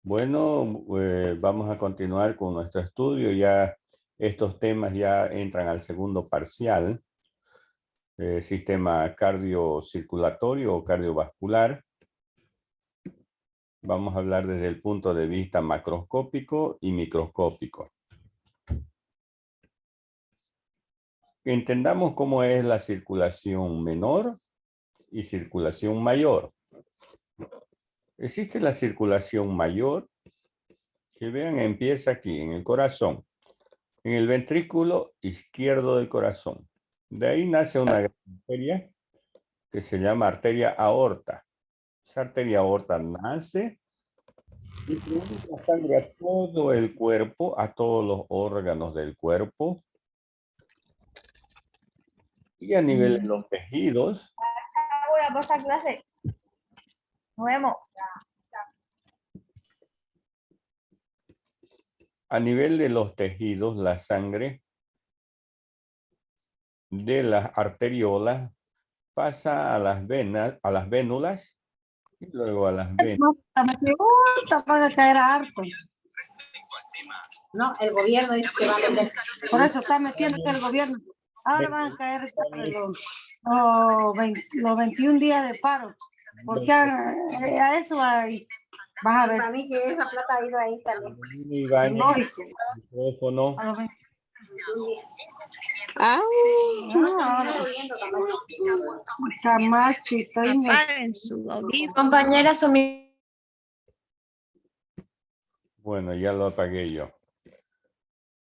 Bueno, vamos a continuar con nuestro estudio. Ya estos temas ya entran al segundo parcial. Sistema cardiocirculatorio o cardiovascular. Vamos a hablar desde el punto de vista macroscópico y microscópico. Entendamos cómo es la circulación menor y circulación mayor. Existe la circulación mayor, que vean, empieza aquí en el corazón, en el ventrículo izquierdo del corazón. De ahí nace una gran arteria que se llama arteria aorta. Esa arteria aorta nace y produce la sangre a todo el cuerpo, a todos los órganos del cuerpo y a nivel de los tejidos. Voy a pasar clase. Nos vemos. A nivel de los tejidos, la sangre de las arteriolas pasa a las venas, a las vénulas y luego a las venas. Me pregunta para caer harto. No, el gobierno dice que va a meter. Por eso está metiendo el gobierno. Ahora van a caer los 21 días de paro. Porque a eso vas a ver. Para mí que esa plata ha ido ahí también. Micrófono. A los 20. Camacho, Compañeras son mi... Bueno, ya lo apagué yo.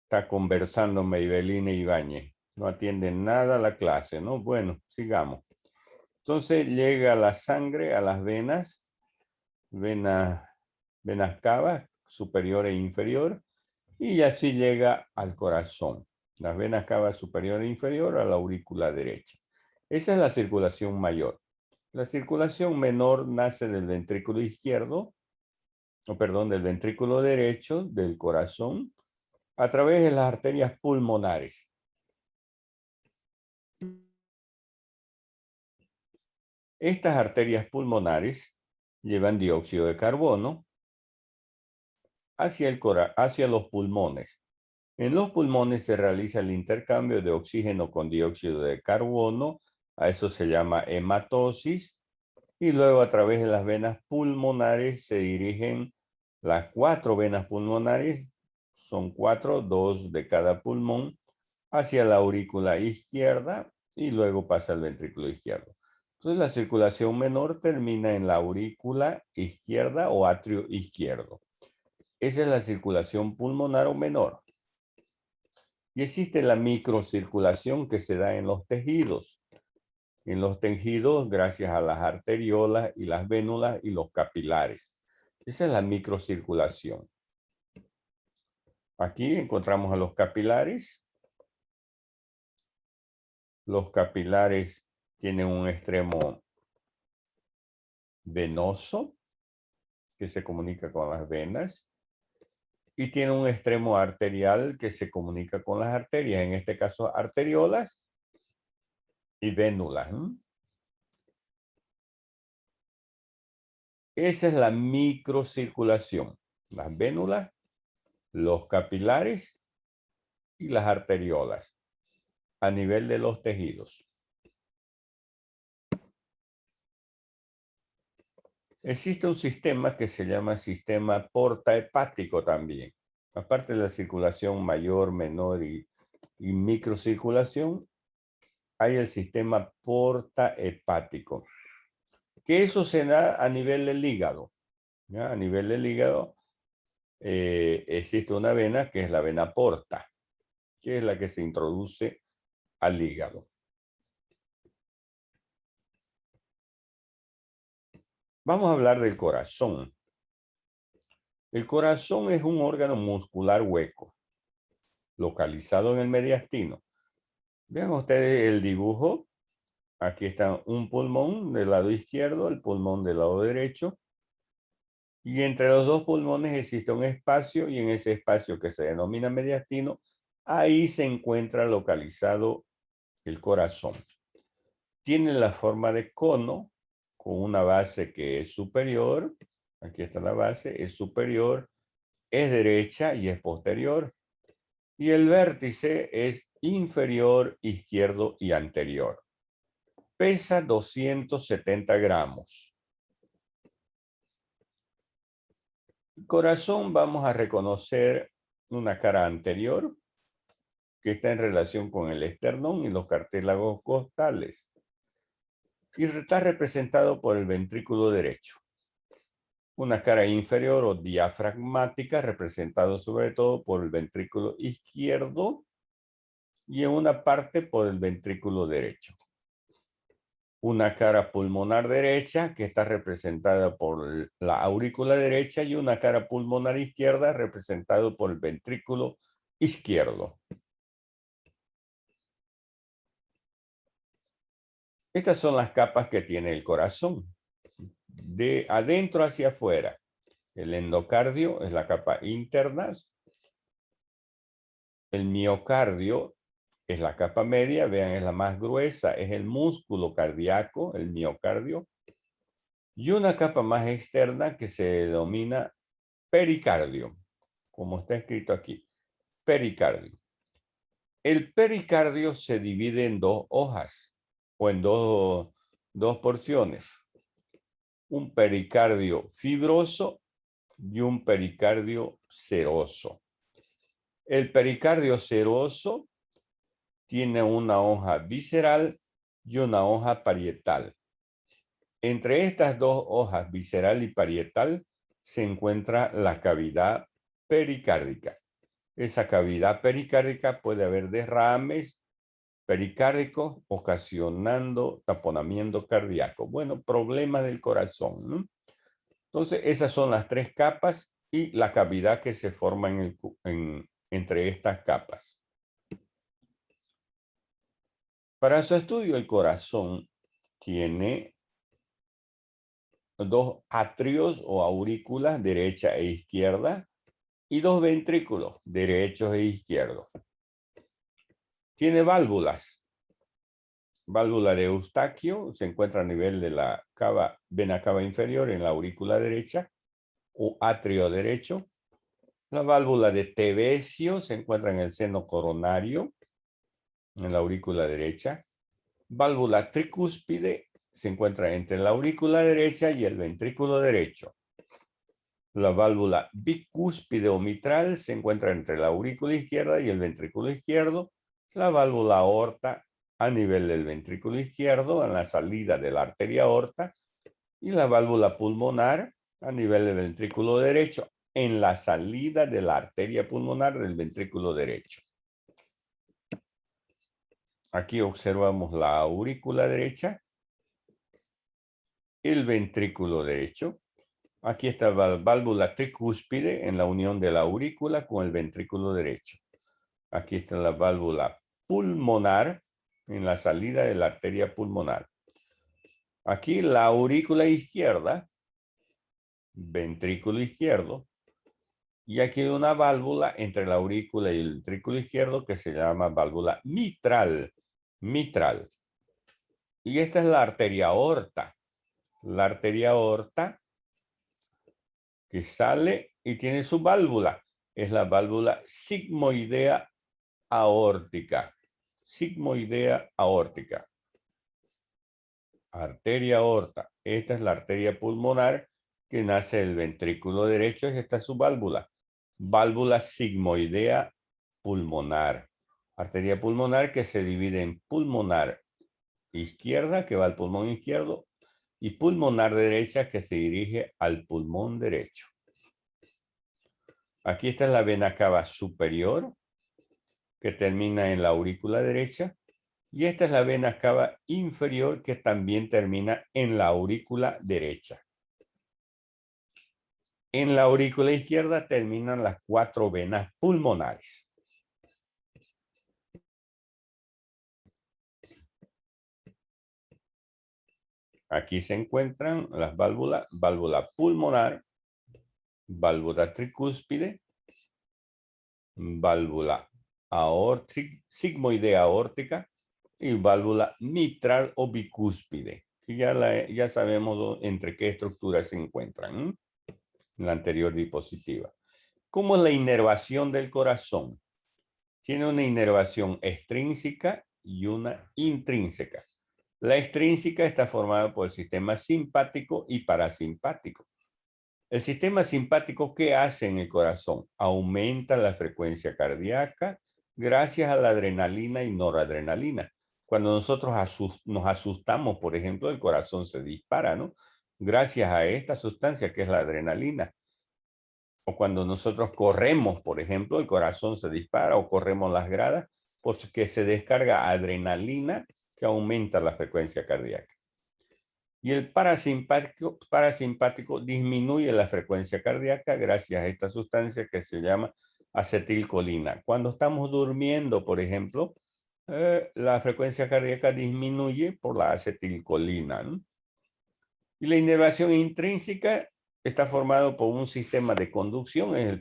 Está conversando Maybelline Ibáñez. No atienden nada a la clase, ¿no? Bueno, sigamos. Entonces llega la sangre a las venas, venas cavas, superior e inferior, y así llega al corazón. Las venas cavas superior e inferior a la aurícula derecha. Esa es la circulación mayor. La circulación menor nace del ventrículo izquierdo, del ventrículo derecho del corazón, a través de las arterias pulmonares. Estas arterias pulmonares llevan dióxido de carbono hacia los pulmones. En los pulmones se realiza el intercambio de oxígeno con dióxido de carbono, a eso se llama hematosis, y luego a través de las venas pulmonares se dirigen las 4 venas pulmonares, son 4, 2 de cada pulmón, hacia la aurícula izquierda y luego pasa al ventrículo izquierdo. Entonces la circulación menor termina en la aurícula izquierda o atrio izquierdo. Esa es la circulación pulmonar o menor. Y existe la microcirculación que se da en los tejidos. En los tejidos, gracias a las arteriolas y las vénulas y los capilares. Esa es la microcirculación. Aquí encontramos a los capilares. Los capilares tienen un extremo venoso que se comunica con las venas y tiene un extremo arterial que se comunica con las arterias, en este caso arteriolas y vénulas. Esa es la microcirculación. Las vénulas, los capilares y las arteriolas a nivel de los tejidos. Existe un sistema que se llama sistema porta-hepático también. Aparte de la circulación mayor, menor y microcirculación, hay el sistema porta-hepático. Que eso se da a nivel del hígado. ¿Ya? A nivel del hígado existe una vena que es la vena porta, que es la que se introduce al hígado. Vamos a hablar del corazón. El corazón es un órgano muscular hueco, localizado en el mediastino. Vean ustedes el dibujo. Aquí está un pulmón del lado izquierdo, el pulmón del lado derecho. Y entre los dos pulmones existe un espacio y en ese espacio que se denomina mediastino, ahí se encuentra localizado el corazón. Tiene la forma de cono con una base que es superior, Aquí está la base, es superior, es derecha y es posterior. Y el vértice es inferior, izquierdo y anterior. Pesa 270 gramos. El corazón vamos a reconocer una cara anterior que está en relación con el esternón y los cartílagos costales. Y está representado por el ventrículo derecho. Una cara inferior o diafragmática representado sobre todo por el ventrículo izquierdo y en una parte por el ventrículo derecho. Una cara pulmonar derecha que está representada por la aurícula derecha y una cara pulmonar izquierda representado por el ventrículo izquierdo. Estas son las capas que tiene el corazón. De adentro hacia afuera. El endocardio es la capa interna. El miocardio es la capa media, vean, es la más gruesa, es el músculo cardíaco, el miocardio. Y una capa más externa que se denomina pericardio, como está escrito aquí, pericardio. El pericardio se divide en dos hojas o en dos porciones. Un pericardio fibroso y un pericardio seroso. El pericardio seroso tiene una hoja visceral y una hoja parietal. Entre estas dos hojas, visceral y parietal, se encuentra la cavidad pericárdica. Esa cavidad pericárdica puede haber derrames pericárdicos ocasionando taponamiento cardíaco. Bueno, problemas del corazón, ¿no? Entonces, esas son las tres capas y la cavidad que se forma entre estas capas. Para su estudio, el corazón tiene dos atrios o aurículas, derecha e izquierda, y dos ventrículos, derechos e izquierdos. Tiene válvulas. Válvula de Eustaquio se encuentra a nivel de la vena cava inferior en la aurícula derecha o atrio derecho. La válvula de Tevesio se encuentra en el seno coronario, en la aurícula derecha. Válvula tricúspide se encuentra entre la aurícula derecha y el ventrículo derecho. La válvula bicúspide o mitral se encuentra entre la aurícula izquierda y el ventrículo izquierdo. La válvula aorta a nivel del ventrículo izquierdo, en la salida de la arteria aorta. Y la válvula pulmonar a nivel del ventrículo derecho, en la salida de la arteria pulmonar del ventrículo derecho. Aquí observamos la aurícula derecha, el ventrículo derecho. Aquí está la válvula tricúspide en la unión de la aurícula con el ventrículo derecho. Aquí está la válvula pulmonar en la salida de la arteria pulmonar. Aquí la aurícula izquierda, ventrículo izquierdo. Y aquí hay una válvula entre la aurícula y el ventrículo izquierdo que se llama válvula mitral. Mitral. Y esta es la arteria aorta. La arteria aorta que sale y tiene su válvula. Es la válvula sigmoidea aórtica. Sigmoidea aórtica. Arteria aorta. Esta es la arteria pulmonar que nace del ventrículo derecho. Esta es su válvula. Válvula sigmoidea pulmonar. Arteria pulmonar que se divide en pulmonar izquierda, que va al pulmón izquierdo, y pulmonar derecha, que se dirige al pulmón derecho. Aquí está la vena cava superior, que termina en la aurícula derecha, y esta es la vena cava inferior, que también termina en la aurícula derecha. En la aurícula izquierda terminan las 4 venas pulmonares. Aquí se encuentran las válvulas, válvula pulmonar, válvula tricúspide, válvula sigmoidea aórtica y válvula mitral o bicúspide. Ya sabemos entre qué estructuras se encuentran. en la anterior diapositiva. ¿Cómo es la inervación del corazón? Tiene una inervación extrínseca y una intrínseca. La extrínseca está formada por el sistema simpático y parasimpático. El sistema simpático, ¿qué hace en el corazón? Aumenta la frecuencia cardíaca gracias a la adrenalina y noradrenalina. Cuando nosotros nos asustamos, por ejemplo, el corazón se dispara, ¿no? Gracias a esta sustancia que es la adrenalina. O cuando nosotros corremos, por ejemplo, el corazón se dispara o corremos las gradas porque se descarga adrenalina que aumenta la frecuencia cardíaca. Y el parasimpático disminuye la frecuencia cardíaca gracias a esta sustancia que se llama acetilcolina. Cuando estamos durmiendo, por ejemplo, la frecuencia cardíaca disminuye por la acetilcolina, ¿no? Y la inervación intrínseca está formado por un sistema de conducción, es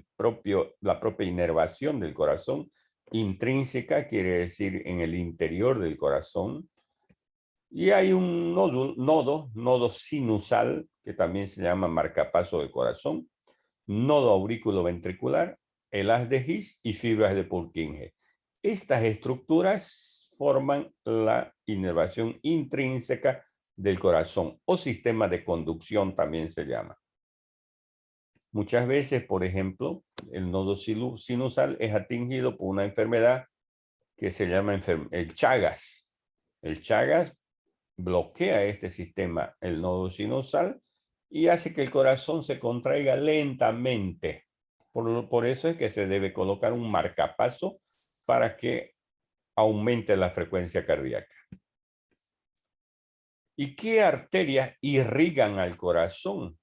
la propia inervación del corazón. Intrínseca quiere decir en el interior del corazón. Y hay un nodo sinusal, que también se llama marcapaso del corazón, nodo aurículo-ventricular, el haz de His y fibras de Purkinje. Estas estructuras forman la inervación intrínseca del corazón o sistema de conducción también se llama. Muchas veces, por ejemplo, el nodo sinusal es atingido por una enfermedad que se llama el Chagas. El Chagas bloquea este sistema, el nodo sinusal, y hace que el corazón se contraiga lentamente. Por eso es que se debe colocar un marcapaso para que aumente la frecuencia cardíaca. ¿Y qué arterias irrigan al corazón?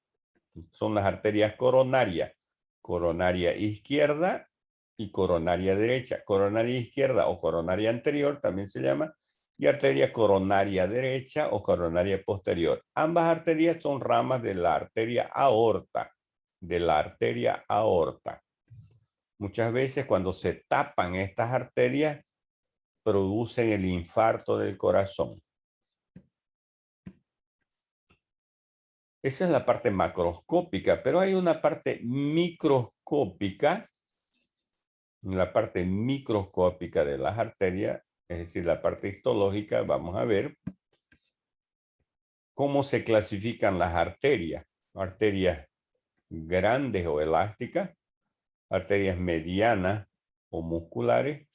Son las arterias coronarias. Coronaria izquierda y coronaria derecha. Coronaria izquierda o coronaria anterior también se llama. Y arteria coronaria derecha o coronaria posterior. Ambas arterias son ramas de la arteria aorta. Muchas veces cuando se tapan estas arterias, producen el infarto del corazón. Esa es la parte macroscópica, pero hay una parte microscópica. En la parte microscópica de las arterias, es decir, la parte histológica, vamos a ver cómo se clasifican las arterias. Arterias grandes o elásticas, arterias medianas o musculares,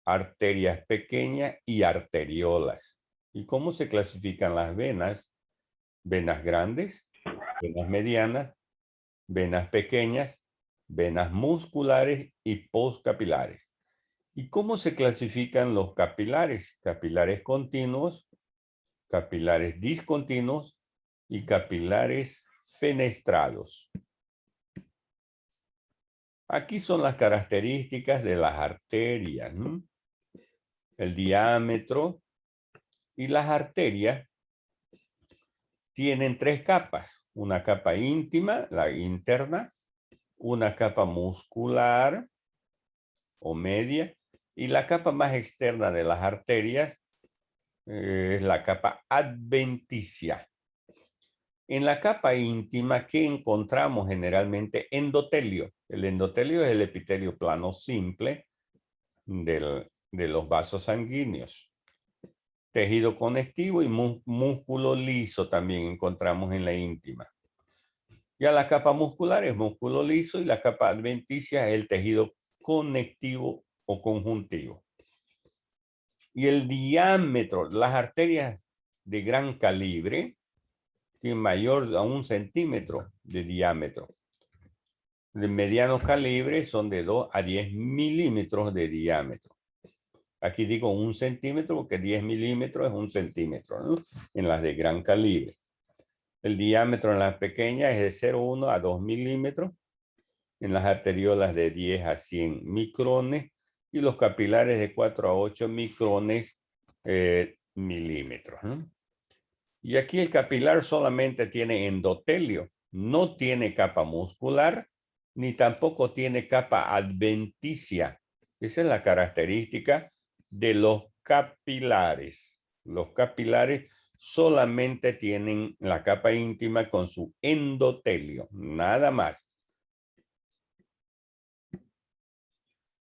arterias pequeñas y arteriolas. ¿Y cómo se clasifican las venas? Venas grandes, venas medianas, venas pequeñas, venas musculares y postcapilares. ¿Y cómo se clasifican los capilares? Capilares continuos, capilares discontinuos y capilares fenestrados. Aquí son las características de las arterias, ¿no? El diámetro y las arterias tienen tres capas. Una capa íntima, la interna, una capa muscular o media, y la capa más externa de las arterias es la capa adventicia. En la capa íntima, ¿qué encontramos generalmente? Endotelio. El endotelio es el epitelio plano simple de los vasos sanguíneos. Tejido conectivo y músculo liso también encontramos en la íntima. Ya la capa muscular es músculo liso y la capa adventicia es el tejido conectivo o conjuntivo. Y el diámetro, las arterias de gran calibre tienen mayor a 1 centímetro de diámetro. De mediano calibre son de 2 a 10 milímetros de diámetro. Aquí digo 1 centímetro porque 10 milímetros es 1 centímetro, ¿no? En las de gran calibre. El diámetro en las pequeñas es de 0,1 a 2 milímetros. En las arteriolas de 10 a 100 micrones. Y los capilares de 4 a 8 micrones milímetros, ¿no? Y aquí el capilar solamente tiene endotelio. No tiene capa muscular, ni tampoco tiene capa adventicia. Esa es la característica de los capilares. Los capilares solamente tienen la capa íntima con su endotelio, nada más.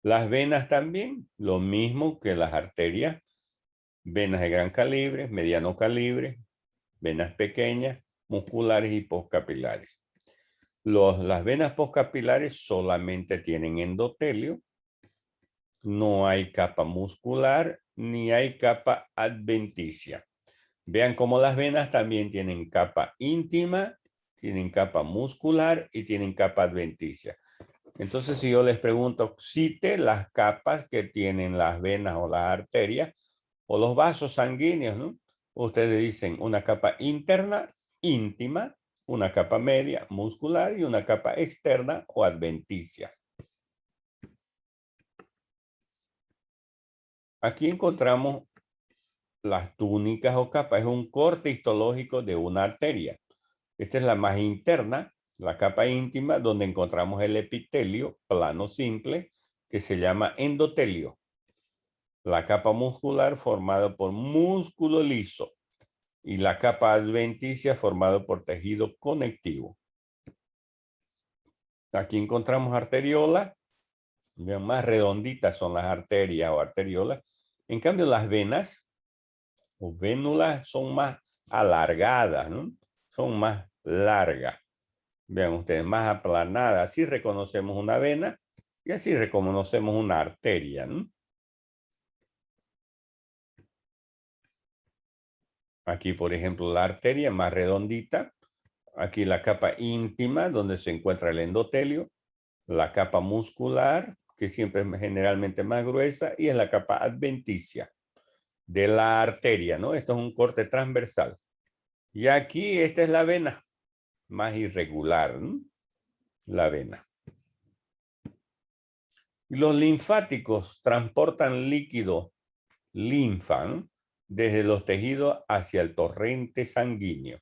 Las venas también, lo mismo que las arterias, venas de gran calibre, mediano calibre, venas pequeñas, musculares y postcapilares. Las venas postcapilares solamente tienen endotelio, no hay capa muscular ni hay capa adventicia. Vean cómo las venas también tienen capa íntima, tienen capa muscular y tienen capa adventicia. Entonces, si yo les pregunto, cite las capas que tienen las venas o las arterias o los vasos sanguíneos, ¿no? Ustedes dicen una capa interna, íntima, una capa media, muscular y una capa externa o adventicia. Aquí encontramos las túnicas o capas. Es un corte histológico de una arteria. Esta es la más interna, la capa íntima, donde encontramos el epitelio plano simple, que se llama endotelio. La capa muscular formada por músculo liso y la capa adventicia formada por tejido conectivo. Aquí encontramos arteriolas. Vean, más redonditas son las arterias o arteriolas. En cambio, las venas o vénulas son más alargadas, ¿no? Son más largas. Vean ustedes, más aplanadas. Así reconocemos una vena y así reconocemos una arteria, ¿no? Aquí, por ejemplo, la arteria más redondita. Aquí la capa íntima, donde se encuentra el endotelio. La capa muscular, que siempre es generalmente más gruesa, y es la capa adventicia de la arteria, ¿no? Esto es un corte transversal. Y aquí esta es la vena, más irregular, ¿no? La vena. Los linfáticos transportan líquido, linfa, ¿no? Desde los tejidos hacia el torrente sanguíneo.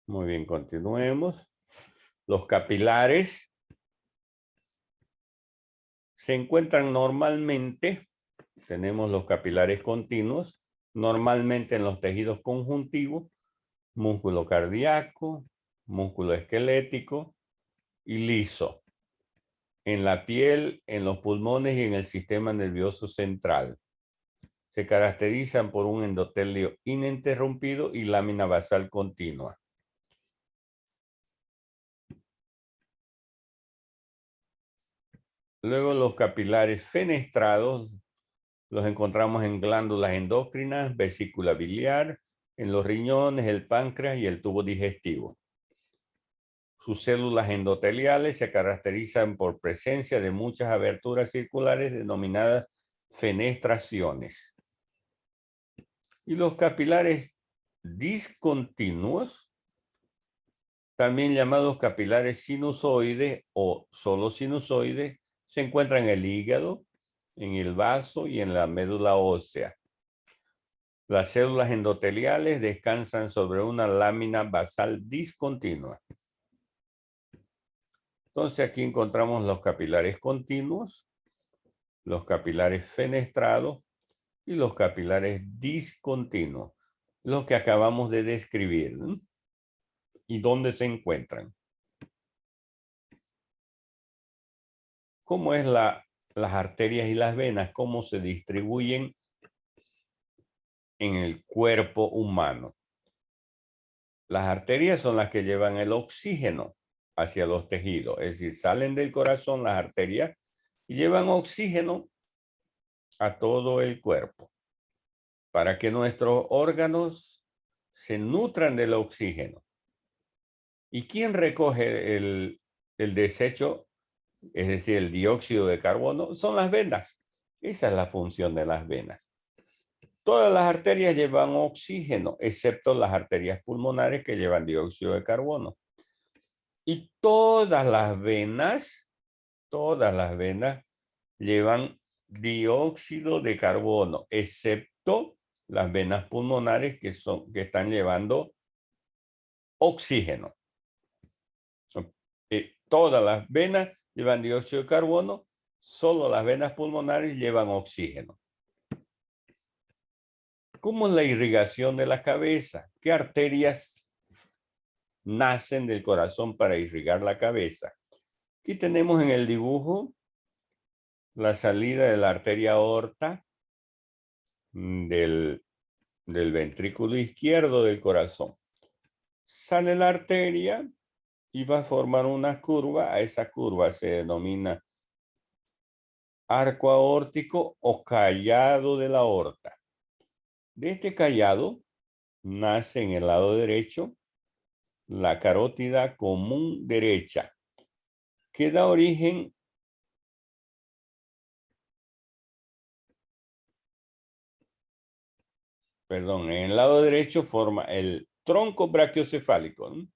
Muy bien, continuemos. Los capilares se encuentran normalmente, tenemos los capilares continuos, normalmente en los tejidos conjuntivos, músculo cardíaco, músculo esquelético y liso, en la piel, en los pulmones y en el sistema nervioso central. Se caracterizan por un endotelio ininterrumpido y lámina basal continua. Luego los capilares fenestrados los encontramos en glándulas endócrinas, vesícula biliar, en los riñones, el páncreas y el tubo digestivo. Sus células endoteliales se caracterizan por presencia de muchas aberturas circulares denominadas fenestraciones. Y los capilares discontinuos, también llamados capilares sinusoides o solo sinusoides, se encuentran en el hígado, en el vaso y en la médula ósea. Las células endoteliales descansan sobre una lámina basal discontinua. Entonces aquí encontramos los capilares continuos, los capilares fenestrados y los capilares discontinuos, los que acabamos de describir, ¿no? ¿Y dónde se encuentran? ¿Cómo es las arterias y las venas? ¿Cómo se distribuyen en el cuerpo humano? Las arterias son las que llevan el oxígeno hacia los tejidos, es decir, salen del corazón las arterias y llevan oxígeno a todo el cuerpo para que nuestros órganos se nutran del oxígeno. ¿Y quién recoge el desecho, es decir, el dióxido de carbono? Son las venas. Esa es la función de las venas. Todas las arterias llevan oxígeno, excepto las arterias pulmonares que llevan dióxido de carbono. Y todas las venas llevan dióxido de carbono, excepto las venas pulmonares que están llevando oxígeno. Todas las venas llevan dióxido de carbono, solo las venas pulmonares llevan oxígeno. ¿Cómo es la irrigación de la cabeza? ¿Qué arterias nacen del corazón para irrigar la cabeza? Aquí tenemos en el dibujo la salida de la arteria aorta del ventrículo izquierdo del corazón. Sale la arteria y va a formar una curva. A esa curva se denomina arco aórtico o callado de la aorta. De este callado nace en el lado derecho la carótida común derecha, que da origen en el lado derecho forma el tronco brachiocefálico, ¿no?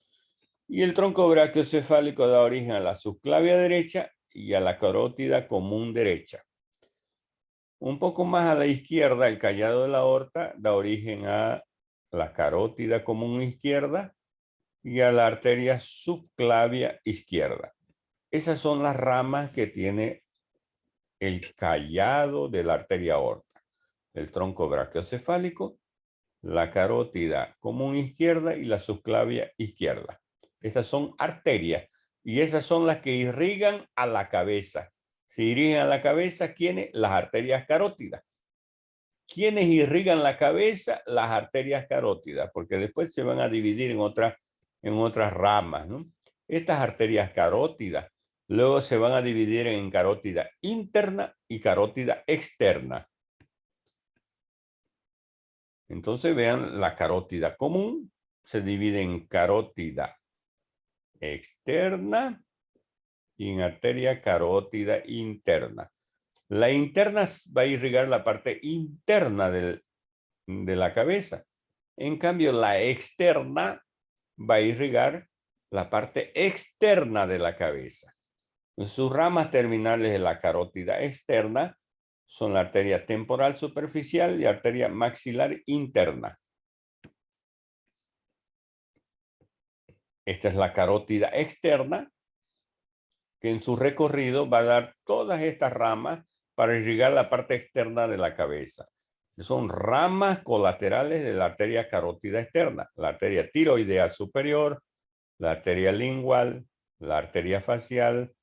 Y el tronco brachiocefálico da origen a la subclavia derecha y a la carótida común derecha. Un poco más a la izquierda, el callado de la aorta da origen a la carótida común izquierda y a la arteria subclavia izquierda. Esas son las ramas que tiene el callado de la arteria aorta. El tronco brachiocefálico, la carótida común izquierda y la subclavia izquierda. Estas son arterias y esas son las que irrigan a la cabeza. Se irrigan a la cabeza, ¿quiénes? Las arterias carótidas. ¿Quiénes irrigan la cabeza? Las arterias carótidas, porque después se van a dividir en otras ramas, ¿no? Estas arterias carótidas luego se van a dividir en carótida interna y carótida externa. Entonces vean, la carótida común se divide en carótida externa y en arteria carótida interna. La interna va a irrigar la parte interna de la cabeza. En cambio, la externa va a irrigar la parte externa de la cabeza. Sus ramas terminales de la carótida externa son la arteria temporal superficial y arteria maxilar interna. Esta es la carótida externa, que en su recorrido va a dar todas estas ramas para irrigar la parte externa de la cabeza. Son ramas colaterales de la arteria carótida externa, la arteria tiroidea superior, la arteria lingual, la arteria facial,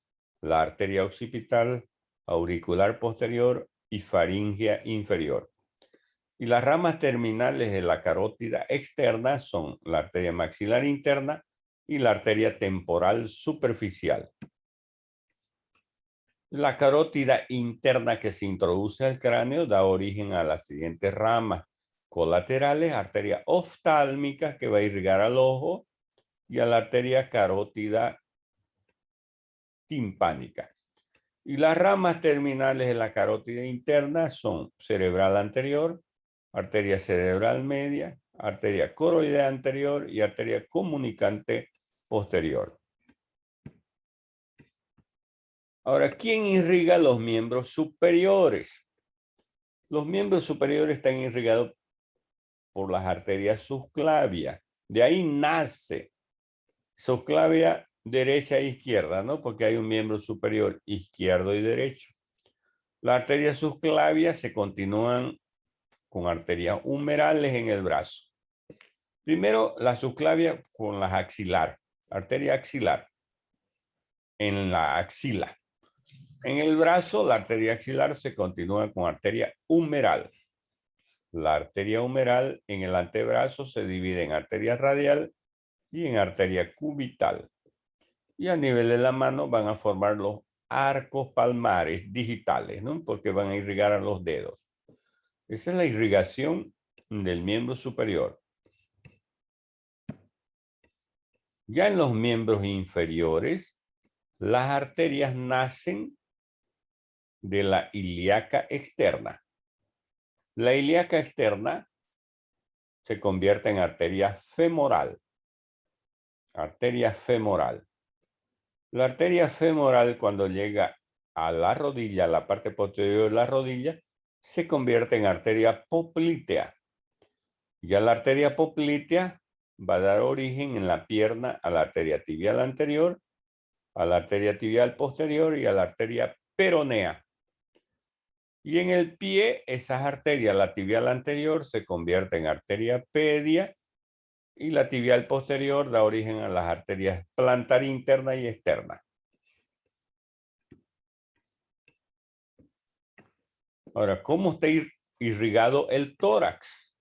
la arteria occipital, auricular posterior y faríngea inferior. Y las ramas terminales de la carótida externa son la arteria maxilar interna y la arteria temporal superficial. La carótida interna que se introduce al cráneo da origen a las siguientes ramas colaterales: arteria oftálmica, que va a irrigar al ojo, y a la arteria carótida timpánica. Y las ramas terminales de la carótida interna son cerebral anterior, arteria cerebral media, arteria coroidea anterior y arteria comunicante posterior. Ahora, ¿quién irriga los miembros superiores? Los miembros superiores están irrigados por las arterias subclavias. De ahí nace subclavia derecha e izquierda, ¿no? Porque hay un miembro superior izquierdo y derecho. Las arterias subclavias se continúan con arterias humerales en el brazo. Primero, la subclavia con la axilar, arteria axilar, en la axila. En el brazo, la arteria axilar se continúa con arteria humeral. La arteria humeral en el antebrazo se divide en arteria radial y en arteria cubital. Y a nivel de la mano van a formar los arcos palmares digitales, ¿no? Porque van a irrigar a los dedos. Esa es la irrigación del miembro superior. Ya en los miembros inferiores, las arterias nacen de la ilíaca externa. La ilíaca externa se convierte en arteria femoral. Arteria femoral. La arteria femoral, cuando llega a la rodilla, a la parte posterior de la rodilla, se convierte en arteria poplitea. Ya la arteria poplitea va a dar origen en la pierna a la arteria tibial anterior, a la arteria tibial posterior y a la arteria peronea. Y en el pie, esas arterias, la tibial anterior se convierte en arteria pedia y la tibial posterior da origen a las arterias plantar interna y externa. Ahora, ¿cómo está irrigado el tórax?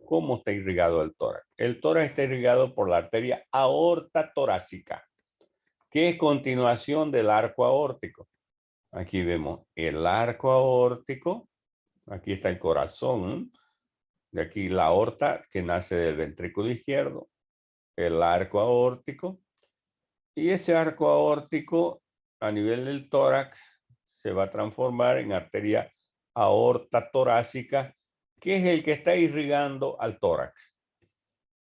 ¿Cómo está irrigado el tórax? El tórax está irrigado por la arteria aorta torácica, que es continuación del arco aórtico. Aquí vemos el arco aórtico. Aquí está el corazón. De aquí la aorta que nace del ventrículo izquierdo. El arco aórtico. Y ese arco aórtico a nivel del tórax se va a transformar en arteria aorta torácica, que es el que está irrigando al tórax.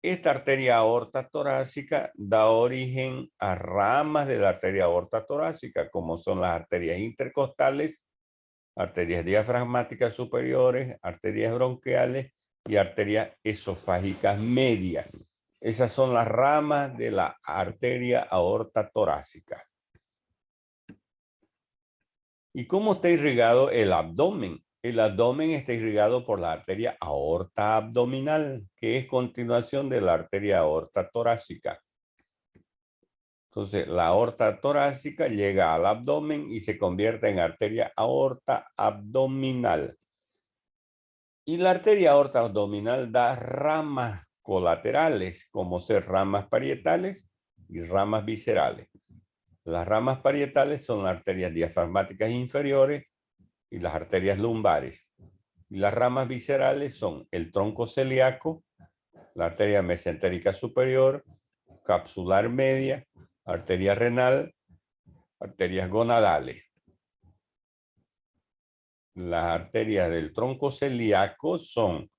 Esta arteria aorta torácica da origen a ramas de la arteria aorta torácica, como son las arterias intercostales, arterias diafragmáticas superiores, arterias bronquiales y arterias esofágicas medias. Esas son las ramas de la arteria aorta torácica. ¿Y cómo está irrigado el abdomen? El abdomen está irrigado por la arteria aorta abdominal, que es continuación de la arteria aorta torácica. Entonces, la aorta torácica llega al abdomen y se convierte en arteria aorta abdominal. Y la arteria aorta abdominal da ramas colaterales, como ser ramas parietales y ramas viscerales. Las ramas parietales son las arterias diafragmáticas inferiores y las arterias lumbares. Y las ramas viscerales son el tronco celíaco, la arteria mesentérica superior, capsular media, arteria renal, arterias gonadales. Las arterias del tronco celíaco son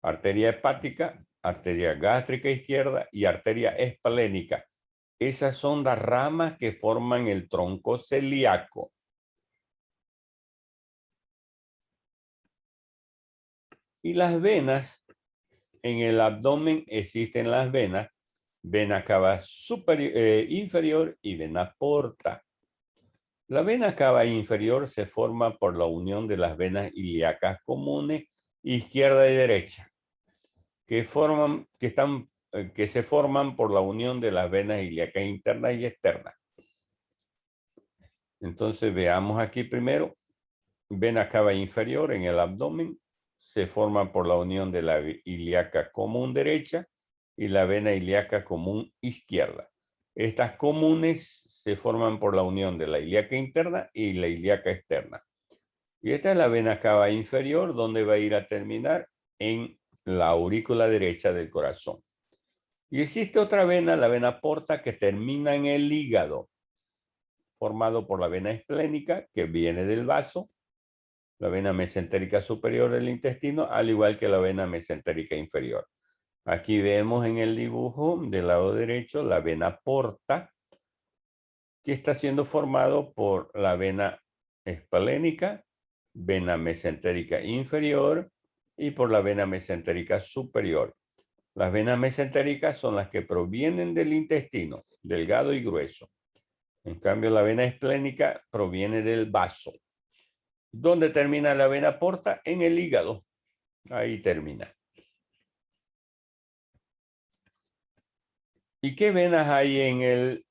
arteria hepática, arteria gástrica izquierda y arteria esplénica. Esas son las ramas que forman el tronco celíaco. Y las venas, en el abdomen existen las venas, vena cava inferior y vena porta. La vena cava inferior se forma por la unión de las venas ilíacas comunes izquierda y derecha, que se forman por la unión de las venas ilíacas internas y externas. Entonces veamos aquí primero, vena cava inferior en el abdomen se forma por la unión de la ilíaca común derecha y la vena ilíaca común izquierda. Estas comunes se forman por la unión de la ilíaca interna y la ilíaca externa. Y esta es la vena cava inferior, donde va a ir a terminar en la aurícula derecha del corazón. Y existe otra vena, la vena porta, que termina en el hígado, formado por la vena esplénica, que viene del vaso, la vena mesentérica superior del intestino, al igual que la vena mesentérica inferior. Aquí vemos en el dibujo del lado derecho la vena porta, que está siendo formado por la vena esplénica, vena mesentérica inferior y por la vena mesentérica superior. Las venas mesentéricas son las que provienen del intestino, delgado y grueso. En cambio, la vena esplénica proviene del vaso. ¿Dónde termina la vena porta? En el hígado. Ahí termina. ¿Y qué venas hay en el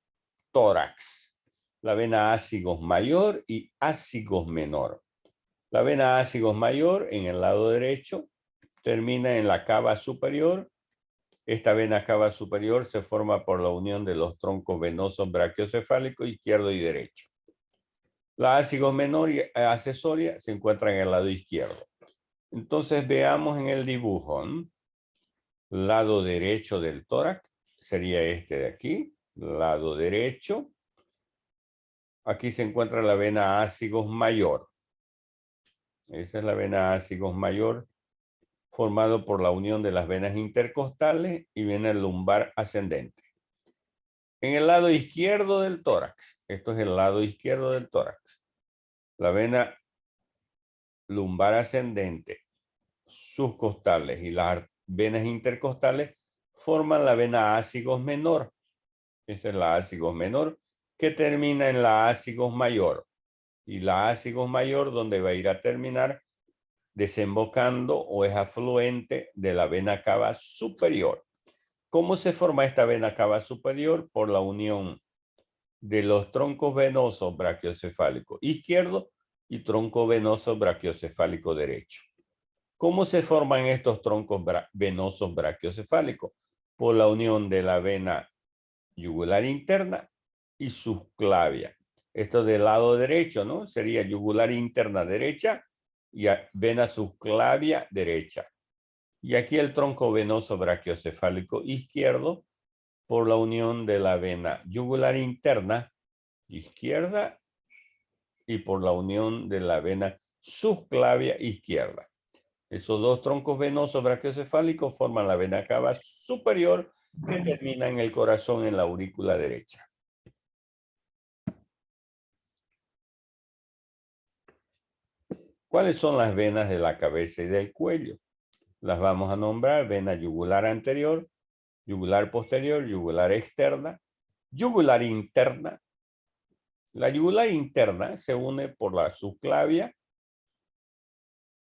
tórax? La vena ácigos mayor y ácigos menor. La vena ácigos mayor en el lado derecho termina en la cava superior. Esta vena cava superior se forma por la unión de los troncos venosos brachiocefálicos izquierdo y derecho. La ácigos menor y accesoria se encuentra en el lado izquierdo. Entonces veamos en el dibujo. Lado derecho del tórax sería este de aquí. Lado derecho. Aquí se encuentra la vena ácigos mayor. Esa es la vena ácigos mayor, formado por la unión de las venas intercostales y vena lumbar ascendente. En el lado izquierdo del tórax. Esto es el lado izquierdo del tórax. La vena lumbar ascendente, sus costales y las venas intercostales forman la vena ácigos menor. Esta es la ácigos menor que termina en la ácigos mayor. Y la ácigos mayor donde va a ir a terminar desembocando o es afluente de la vena cava superior. ¿Cómo se forma esta vena cava superior? Por la unión de los troncos venosos brachiocefálico izquierdo y tronco venoso brachiocefálico derecho. ¿Cómo se forman estos troncos venosos brachiocefálicos? Por la unión de la vena yugular interna y subclavia. Esto del lado derecho, ¿no? Sería yugular interna derecha y vena subclavia derecha. Y aquí el tronco venoso brachiocefálico izquierdo por la unión de la vena yugular interna izquierda y por la unión de la vena subclavia izquierda. Esos dos troncos venosos brachiocefálicos forman la vena cava superior que termina en el corazón en la aurícula derecha. ¿Cuáles son las venas de la cabeza y del cuello? Las vamos a nombrar: vena yugular anterior, yugular posterior, yugular externa, yugular interna. La yugular interna se une por la subclavia,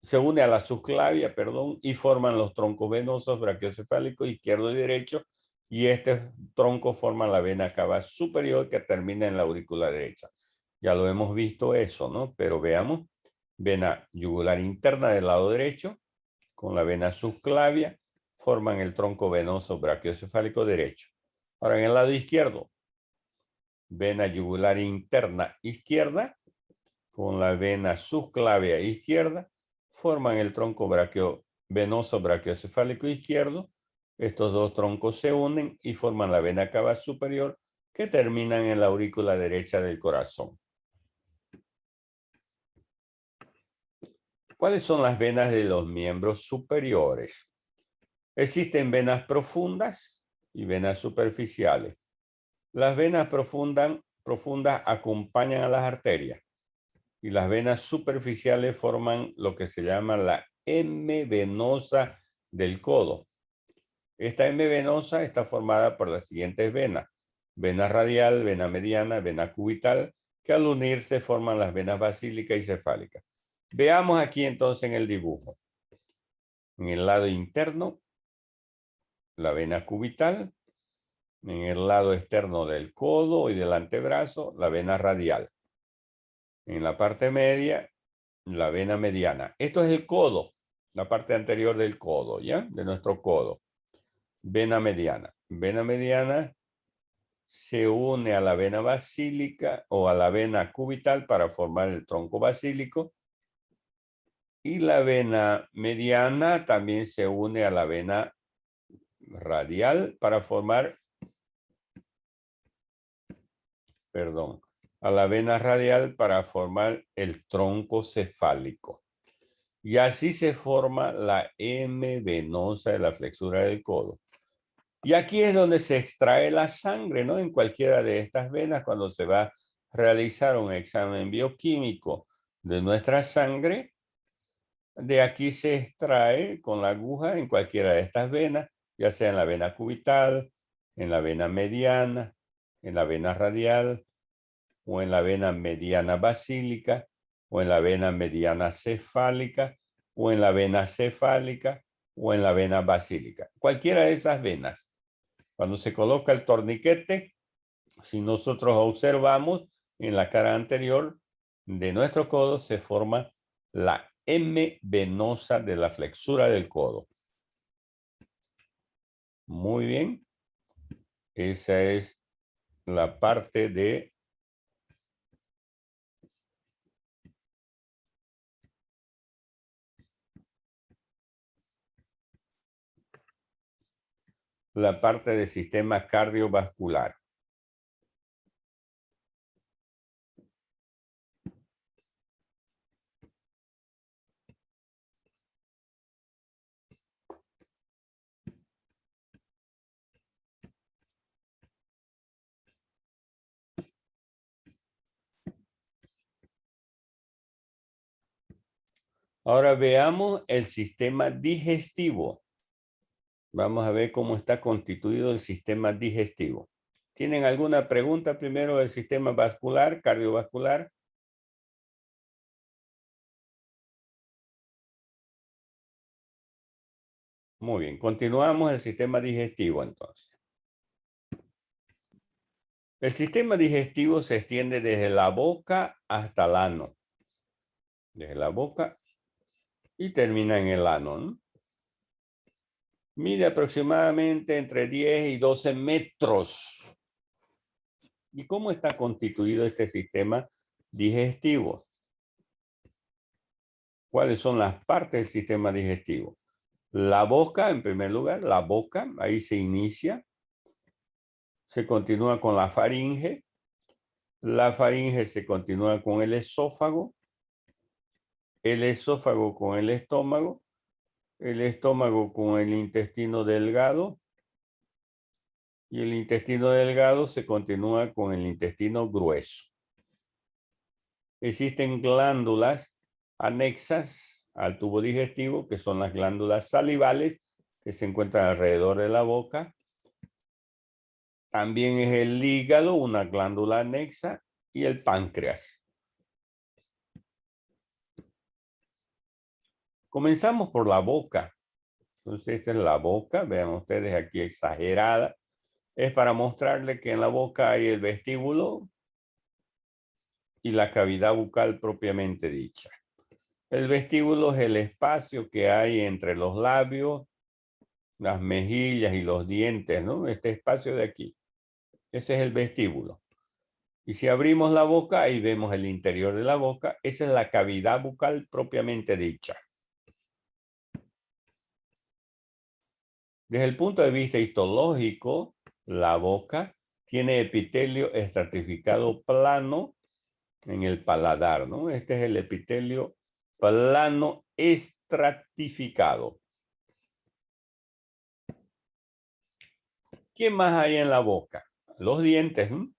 se une a la subclavia, perdón, y forman los troncos venosos brachiocefálicos izquierdo y derecho, y este tronco forma la vena cava superior que termina en la aurícula derecha. Ya lo hemos visto eso, ¿no? Pero veamos: vena yugular interna del lado derecho con la vena subclavia forman el tronco venoso brachiocefálico derecho. Ahora en el lado izquierdo, vena yugular interna izquierda con la vena subclavia izquierda forman el tronco venoso brachiocefálico izquierdo. Estos dos troncos se unen y forman la vena cava superior que terminan en la aurícula derecha del corazón. ¿Cuáles son las venas de los miembros superiores? Existen venas profundas y venas superficiales. Las venas profundas acompañan a las arterias y las venas superficiales forman lo que se llama la M venosa del codo. Esta M venosa está formada por las siguientes venas: vena radial, vena mediana, vena cubital, que al unirse forman las venas basílica y cefálica. Veamos aquí entonces en el dibujo. En el lado interno, la vena cubital. En el lado externo del codo y del antebrazo, la vena radial. En la parte media, la vena mediana. Esto es el codo, la parte anterior del codo, ¿ya? De nuestro codo. Vena mediana. Vena mediana se une a la vena basílica o a la vena cubital para formar el tronco basílico. Y la vena mediana también se une a la vena radial para formar, a la vena radial para formar el tronco cefálico. Y así se forma la M venosa de la flexura del codo. Y aquí es donde se extrae la sangre, ¿no? En cualquiera de estas venas, cuando se va a realizar un examen bioquímico de nuestra sangre, de aquí se extrae con la aguja en cualquiera de estas venas, ya sea en la vena cubital, en la vena mediana, en la vena radial, o en la vena mediana basílica, o en la vena mediana cefálica, o en la vena cefálica, o en la vena basílica. Cualquiera de esas venas. Cuando se coloca el torniquete, si nosotros observamos en la cara anterior de nuestro codo, se forma la M venosa de la flexura del codo. Muy bien. Esa es la parte de del sistema cardiovascular. Ahora veamos el sistema digestivo. Vamos a ver cómo está constituido el sistema digestivo. ¿Tienen alguna pregunta primero del sistema vascular, cardiovascular? Muy bien, continuamos el sistema digestivo entonces. El sistema digestivo se extiende desde la boca hasta el ano. Desde la boca y termina en el ano, ¿no? Mide aproximadamente entre 10 y 12 metros. ¿Y cómo está constituido este sistema digestivo? ¿Cuáles son las partes del sistema digestivo? La boca, en primer lugar, la boca, ahí se inicia. Se continúa con la faringe. La faringe se continúa con el esófago con el estómago con el intestino delgado y el intestino delgado se continúa con el intestino grueso. Existen glándulas anexas al tubo digestivo, que son las glándulas salivales, que se encuentran alrededor de la boca. También es el hígado, una glándula anexa, y el páncreas. Comenzamos por la boca. Entonces, esta es la boca. Vean ustedes aquí exagerada. Es para mostrarle que en la boca hay el vestíbulo y la cavidad bucal propiamente dicha. El vestíbulo es el espacio que hay entre los labios, las mejillas y los dientes, ¿no? Este espacio de aquí. Ese es el vestíbulo. Y si abrimos la boca, ahí vemos el interior de la boca. Esa es la cavidad bucal propiamente dicha. Desde el punto de vista histológico, la boca tiene epitelio estratificado plano en el paladar, ¿no? Este es el epitelio plano estratificado. ¿Qué más hay en la boca? Los dientes, ¿no?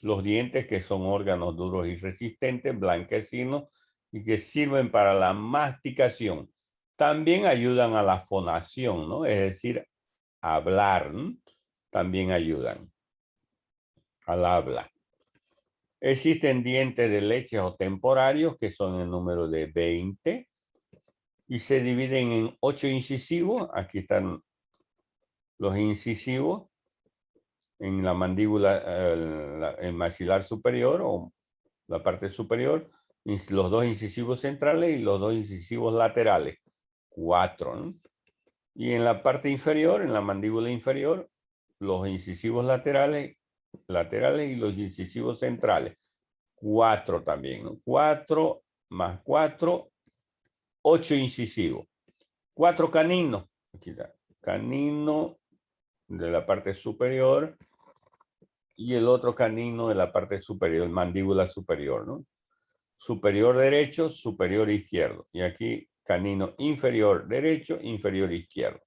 Los dientes, que son órganos duros y resistentes, blanquecinos, y que sirven para la masticación. También ayudan a la fonación, ¿no? Es decir, hablar, ¿no? También ayudan al habla. Existen dientes de leche o temporarios, que son el número de 20, y se dividen en 8 incisivos. Aquí están los incisivos en la mandíbula, el maxilar superior o la parte superior, los 2 incisivos centrales y los 2 incisivos laterales, 4, ¿no? Y en la parte inferior, en la mandíbula inferior, los incisivos laterales y los incisivos centrales, 4 también, ¿no? 4 más 4, 8 incisivos. 4 caninos. Aquí está. Canino de la parte superior y el otro canino de la parte superior, mandíbula superior, ¿no? Superior derecho, superior izquierdo. Y aquí canino inferior derecho, inferior izquierdo.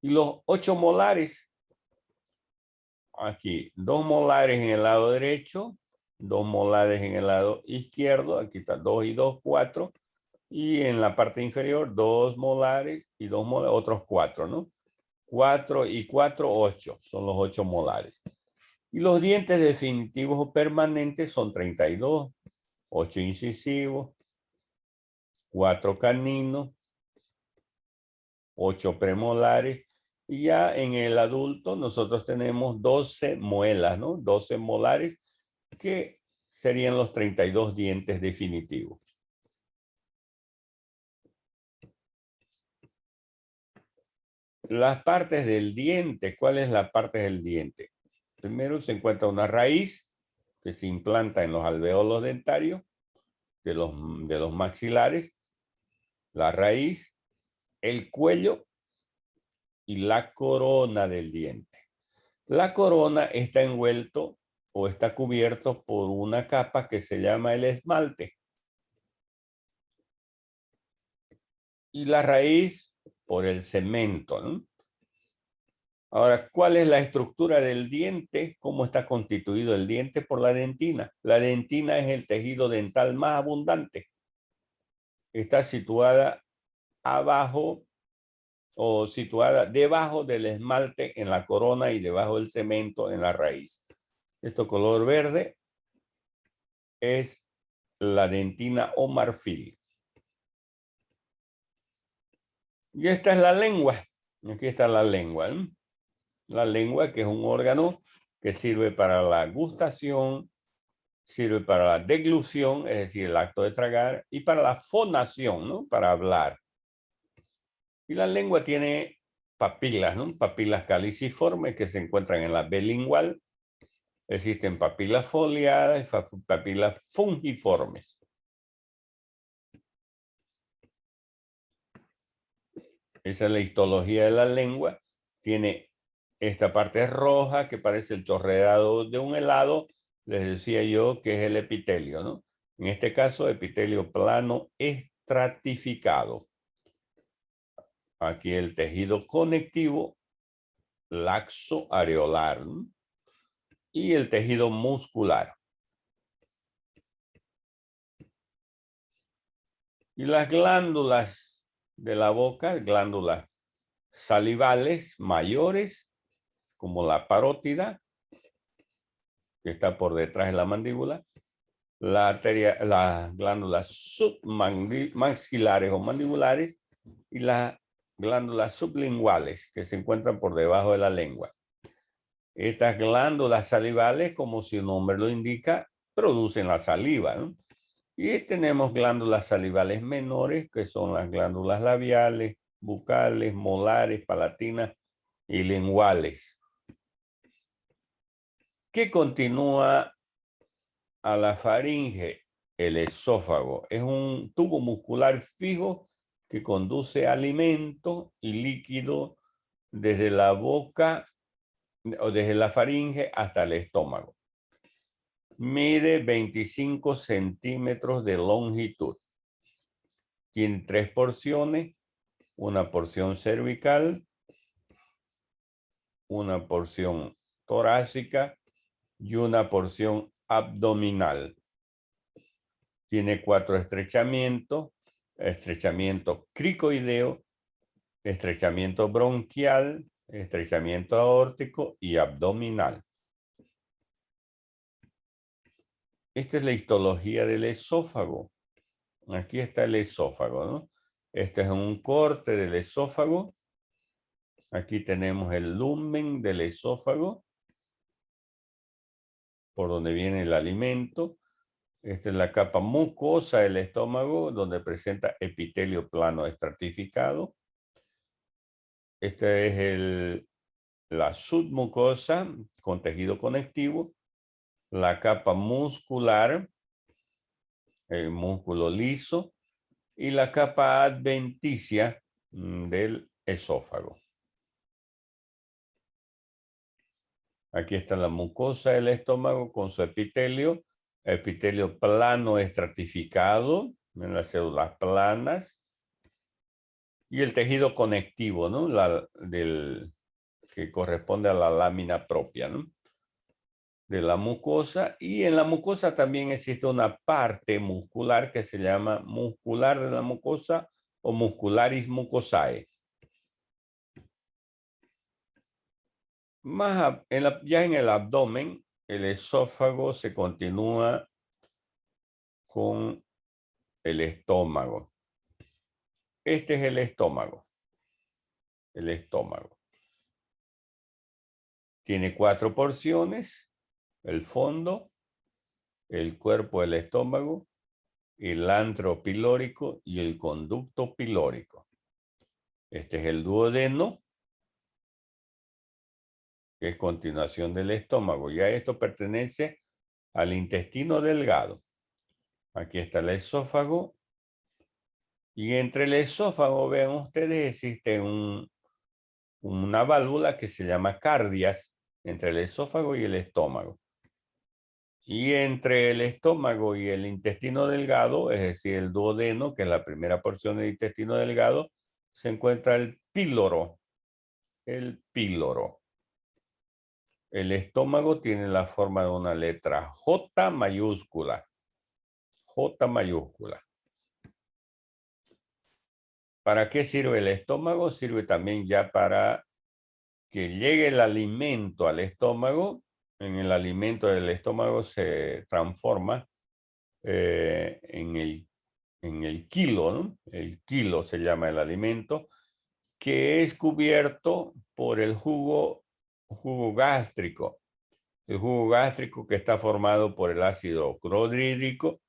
Y los 8 molares, aquí 2 molares en el lado derecho, 2 molares en el lado izquierdo, aquí está 2 y 2, 4. Y en la parte inferior, 2 molares y 2 molares, otros 4, ¿no? 4 y 4, 8. Son los 8 molares. Y los dientes definitivos o permanentes son 32. 8 incisivos, 4 caninos, 8 premolares. Y ya en el adulto nosotros tenemos 12 muelas, ¿no? 12 molares, que serían los 32 dientes definitivos. Las partes del diente. ¿Cuál es la parte del diente? Primero se encuentra una raíz que se implanta en los alveolos dentarios de los maxilares. La raíz, el cuello y la corona del diente. La corona está envuelto o está cubierto por una capa que se llama el esmalte. Y la raíz por el cemento, ¿no? Ahora, ¿cuál es la estructura del diente? ¿Cómo está constituido el diente? Por la dentina. La dentina es el tejido dental más abundante. está situada abajo o situada debajo del esmalte en la corona y debajo del cemento en la raíz. Esto color verde es la dentina o marfil. Y esta es la lengua. Aquí está la lengua, ¿no? La lengua, que es un órgano que sirve para la gustación, sirve para la deglución, es decir, el acto de tragar, y para la fonación, ¿no? Para hablar. Y la lengua tiene papilas, ¿no? Papilas caliciformes que se encuentran en la bilingual. Existen papilas foliadas y papilas fungiformes. Esa es la histología de la lengua. Tiene esta parte roja que parece el chorreado de un helado. Les decía yo que es el epitelio, ¿no? En este caso, epitelio plano estratificado. Aquí el tejido conectivo laxo areolar, ¿no? Y el tejido muscular. Y las glándulas de la boca, glándulas salivales mayores, como la parótida, que está por detrás de la mandíbula, las glándulas submaxilares o mandibulares y las glándulas sublinguales, que se encuentran por debajo de la lengua. Estas glándulas salivales, como su nombre lo indica, producen la saliva, ¿no? Y tenemos glándulas salivales menores, que son las glándulas labiales, bucales, molares, palatinas y linguales. ¿Qué continúa a la faringe? El esófago. Es un tubo muscular fijo que conduce alimento y líquido desde la boca o desde la faringe hasta el estómago. Mide 25 centímetros de longitud. Tiene 3 porciones, una porción cervical, una porción torácica y una porción abdominal. Tiene 4 estrechamientos: estrechamiento cricoideo, estrechamiento bronquial, estrechamiento aórtico y abdominal. Esta es la histología del esófago. Aquí está el esófago, ¿no? Este es un corte del esófago. Aquí tenemos el lumen del esófago, por donde viene el alimento. Esta es la capa mucosa del estómago, donde presenta epitelio plano estratificado. Esta es la submucosa con tejido conectivo. La capa muscular, el músculo liso. Y la capa adventicia del esófago. Aquí está la mucosa del estómago con su epitelio plano estratificado en las células planas, y el tejido conectivo, ¿no? Que corresponde a la lámina propia, ¿no? De la mucosa. Y en la mucosa también existe una parte muscular que se llama muscular de la mucosa o muscularis mucosae. Ya en el abdomen, el esófago se continúa con el estómago. Este es el estómago. El estómago. Tiene 4 porciones: el fondo, el cuerpo del estómago, el antro pilórico y el conducto pilórico. Este es el duodeno, que es continuación del estómago. Ya esto pertenece al intestino delgado. Aquí está el esófago. Y entre el esófago, vean ustedes, existe una válvula que se llama cardias entre el esófago y el estómago. Y entre el estómago y el intestino delgado, es decir, el duodeno, que es la primera porción del intestino delgado, se encuentra el píloro. El píloro. El estómago tiene la forma de una letra J mayúscula. J mayúscula. ¿Para qué sirve el estómago? Sirve también ya para que llegue el alimento al estómago. En el alimento del estómago se transforma en el kilo, ¿no? El kilo se llama el alimento, que es cubierto por el jugo gástrico. El jugo gástrico que está formado por el ácido clorhídrico,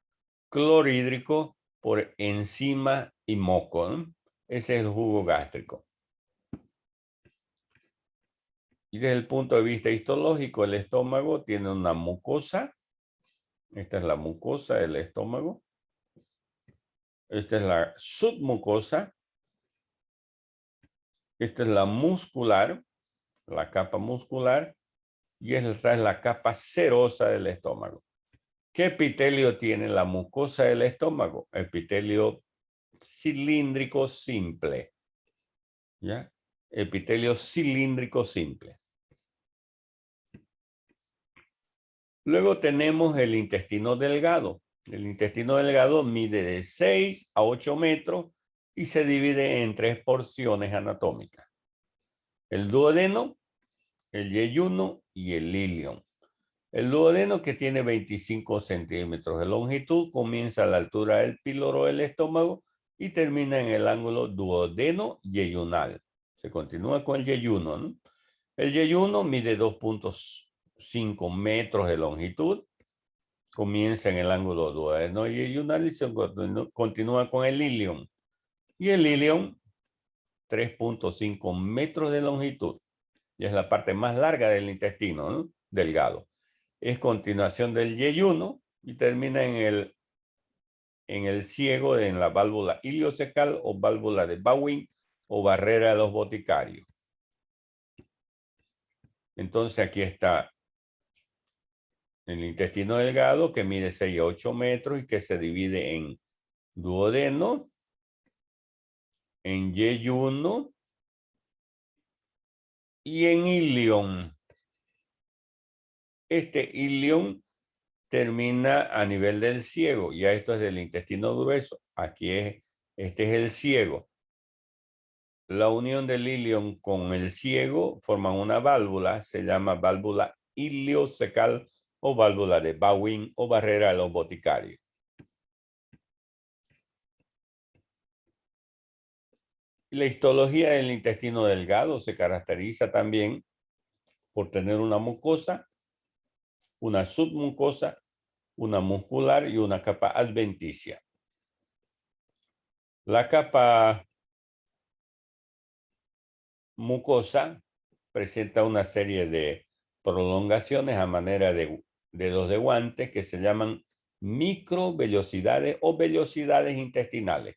por enzima y moco, ¿no? Ese es el jugo gástrico. Y desde el punto de vista histológico, el estómago tiene una mucosa. Esta es la mucosa del estómago. Esta es la submucosa. Esta es la muscular, la capa muscular. Y esta es la capa serosa del estómago. ¿Qué epitelio tiene la mucosa del estómago? Epitelio cilíndrico simple. ¿Ya? Epitelio cilíndrico simple. Luego tenemos el intestino delgado. El intestino delgado mide de 6 a 8 metros y se divide en 3 porciones anatómicas. El duodeno, el yeyuno y el ilion. El duodeno, que tiene 25 centímetros de longitud, comienza a la altura del píloro del estómago y termina en el ángulo duodeno-yeyunal. Se continúa con el yeyuno, ¿no? El yeyuno mide 2.5 metros de longitud. Comienza en el ángulo duodeno-yeyunal y se continúa con el ilion. Y el ilion, 3.5 metros de longitud. Y es la parte más larga del intestino, ¿no? Delgado. Es continuación del yeyuno y termina en el ciego, en la válvula iliocecal o válvula de Bowen o barrera de los boticarios. Entonces aquí está el intestino delgado, que mide 6 a 8 metros y que se divide en duodeno, en yeyuno y en ilion. Este ilion termina a nivel del ciego. Ya esto es del intestino grueso. Aquí este es el ciego. La unión del ilion con el ciego forman una válvula. Se llama válvula iliocecal o válvula de Bowen o barrera de los boticarios. La histología del intestino delgado se caracteriza también por tener una mucosa, una submucosa, una muscular y una capa adventicia. La capa mucosa presenta una serie de prolongaciones a manera de dedos de guantes que se llaman microvellosidades o vellosidades intestinales.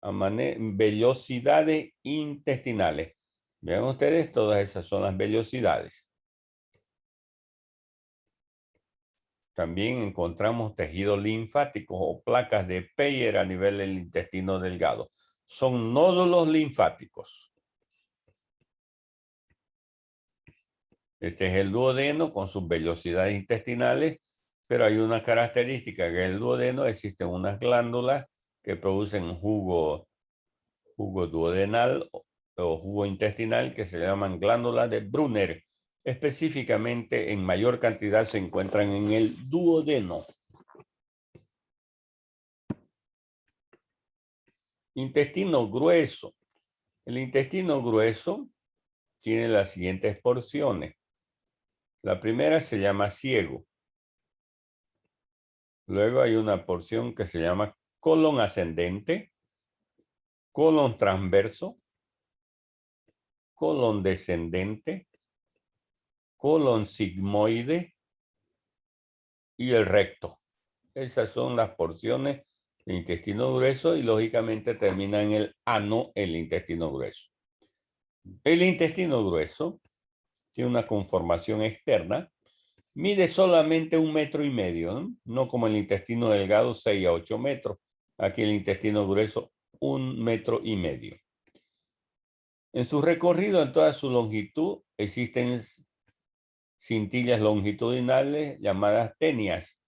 Vellosidades intestinales. Vean ustedes, todas esas son las vellosidades. También encontramos tejidos linfáticos o placas de Peyer a nivel del intestino delgado. Son nódulos linfáticos. Este es el duodeno con sus vellosidades intestinales, pero hay una característica, que en el duodeno existen unas glándulas que producen jugo duodenal o jugo intestinal que se llaman glándulas de Brunner. Específicamente, en mayor cantidad se encuentran en el duodeno. Intestino grueso. El intestino grueso tiene las siguientes porciones. La primera se llama ciego. Luego hay una porción que se llama colon ascendente, colon transverso, colon descendente, colon sigmoide y el recto. Esas son las porciones del intestino grueso y lógicamente termina en el ano el intestino grueso. El intestino grueso tiene una conformación externa, mide solamente 1,5 metros, no como el intestino delgado 6 a 8 metros. Aquí el intestino grueso 1,5 metros. En su recorrido, en toda su longitud, existen cintillas longitudinales llamadas tenias.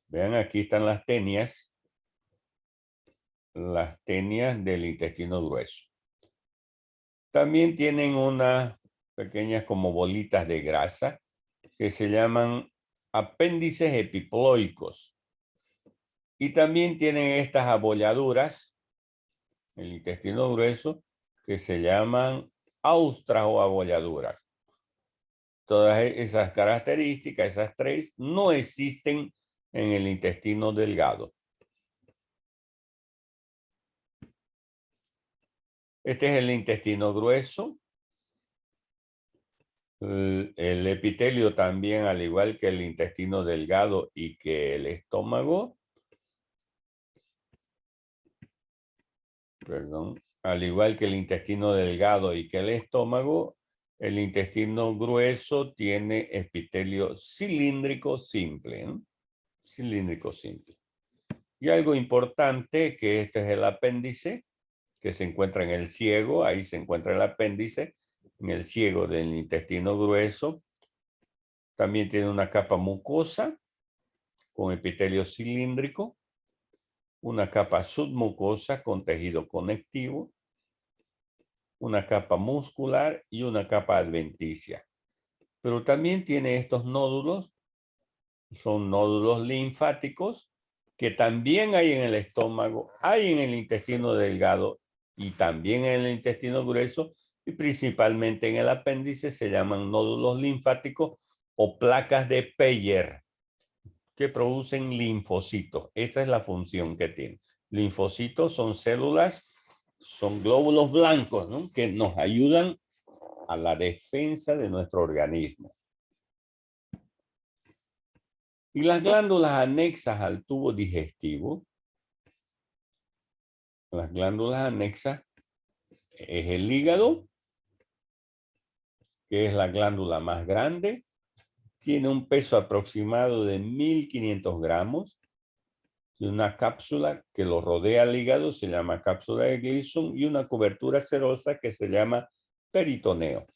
Vean, aquí están las tenias. las tenias del intestino grueso. También tienen unas pequeñas como bolitas de grasa que se llaman apéndices epiploicos. Y también tienen estas abolladuras, el intestino grueso, que se llaman austras o abolladuras. Todas esas características, esas tres, no existen en el intestino delgado. Este es el intestino grueso. El epitelio también, al igual que el intestino delgado y que el estómago, al igual que el intestino delgado y que el estómago, el intestino grueso tiene epitelio cilíndrico simple, ¿no? Cilíndrico simple. Y algo importante, que este es el apéndice, que se encuentra en el ciego, ahí se encuentra el apéndice, en el ciego del intestino grueso. También tiene una capa mucosa con epitelio cilíndrico, una capa submucosa con tejido conectivo, una capa muscular y una capa adventicia. Pero también tiene estos nódulos, son nódulos linfáticos, que también hay en el estómago, hay en el intestino delgado y también en el intestino grueso, y principalmente en el apéndice se llaman nódulos linfáticos o placas de Peyer, que producen linfocitos. Esta es la función que tienen. Linfocitos son células, son glóbulos blancos, ¿no?, que nos ayudan a la defensa de nuestro organismo. Y las glándulas anexas al tubo digestivo, las glándulas anexas es el hígado, que es la glándula más grande, tiene un peso aproximado de 1500 gramos, y una cápsula que lo rodea al hígado se llama cápsula de Gleason y una cobertura serosa que se llama peritoneo.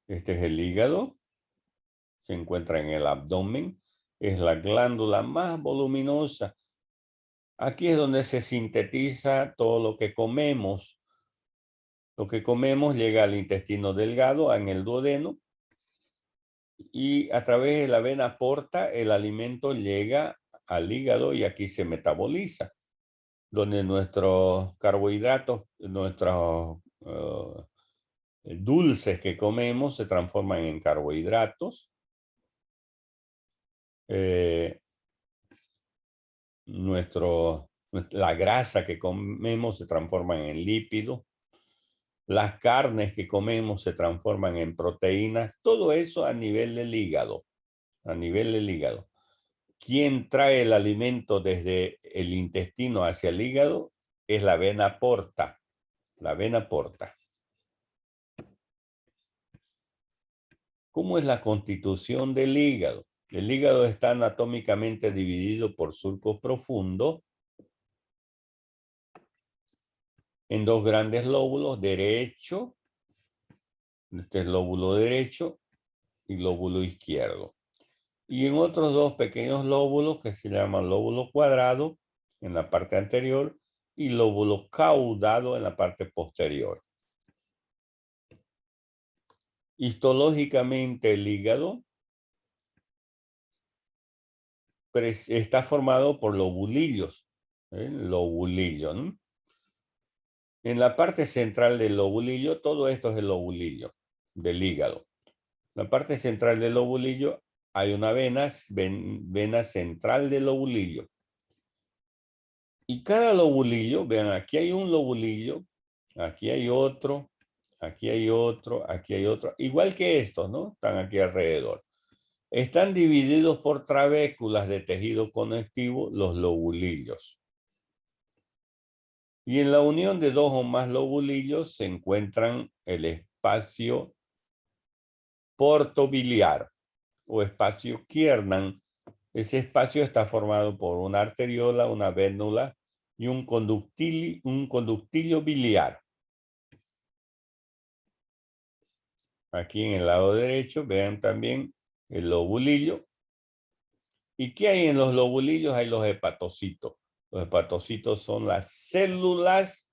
Este es el hígado, se encuentra en el abdomen, es la glándula más voluminosa. Aquí es donde se sintetiza todo lo que comemos. Lo que comemos llega al intestino delgado, en el duodeno, y a través de la vena porta el alimento llega al hígado y aquí se metaboliza, donde nuestros carbohidratos, nuestros dulces que comemos se transforman en carbohidratos. La grasa que comemos se transforma en lípidos. Las carnes que comemos se transforman en proteínas. Todo eso a nivel del hígado. A nivel del hígado. ¿Quién trae el alimento desde el intestino hacia el hígado? Es la vena porta. La vena porta. ¿Cómo es la constitución del hígado? El hígado está anatómicamente dividido por surcos profundos en dos grandes lóbulos, derecho, este es lóbulo derecho y lóbulo izquierdo. Y en otros dos pequeños lóbulos que se llaman lóbulo cuadrado en la parte anterior y lóbulo caudado en la parte posterior. Histológicamente el hígado está formado por lobulillos, lobulillo, ¿no? En la parte central del lobulillo, todo esto es el lobulillo del hígado. En la parte central del lobulillo hay una vena central del lobulillo. Y cada lobulillo, vean, aquí hay un lobulillo, aquí hay otro, aquí hay otro, aquí hay otro. Igual que estos, ¿no? Están aquí alrededor. Están divididos por trabéculas de tejido conectivo, los lobulillos. Y en la unión de dos o más lobulillos se encuentran el espacio portobiliar o espacio Kiernan. Ese espacio está formado por una arteriola, una vénula y un conductilio biliar. Aquí en el lado derecho vean también el lobulillo. ¿Y qué hay en los lobulillos? Hay los hepatocitos. Los hepatocitos son las células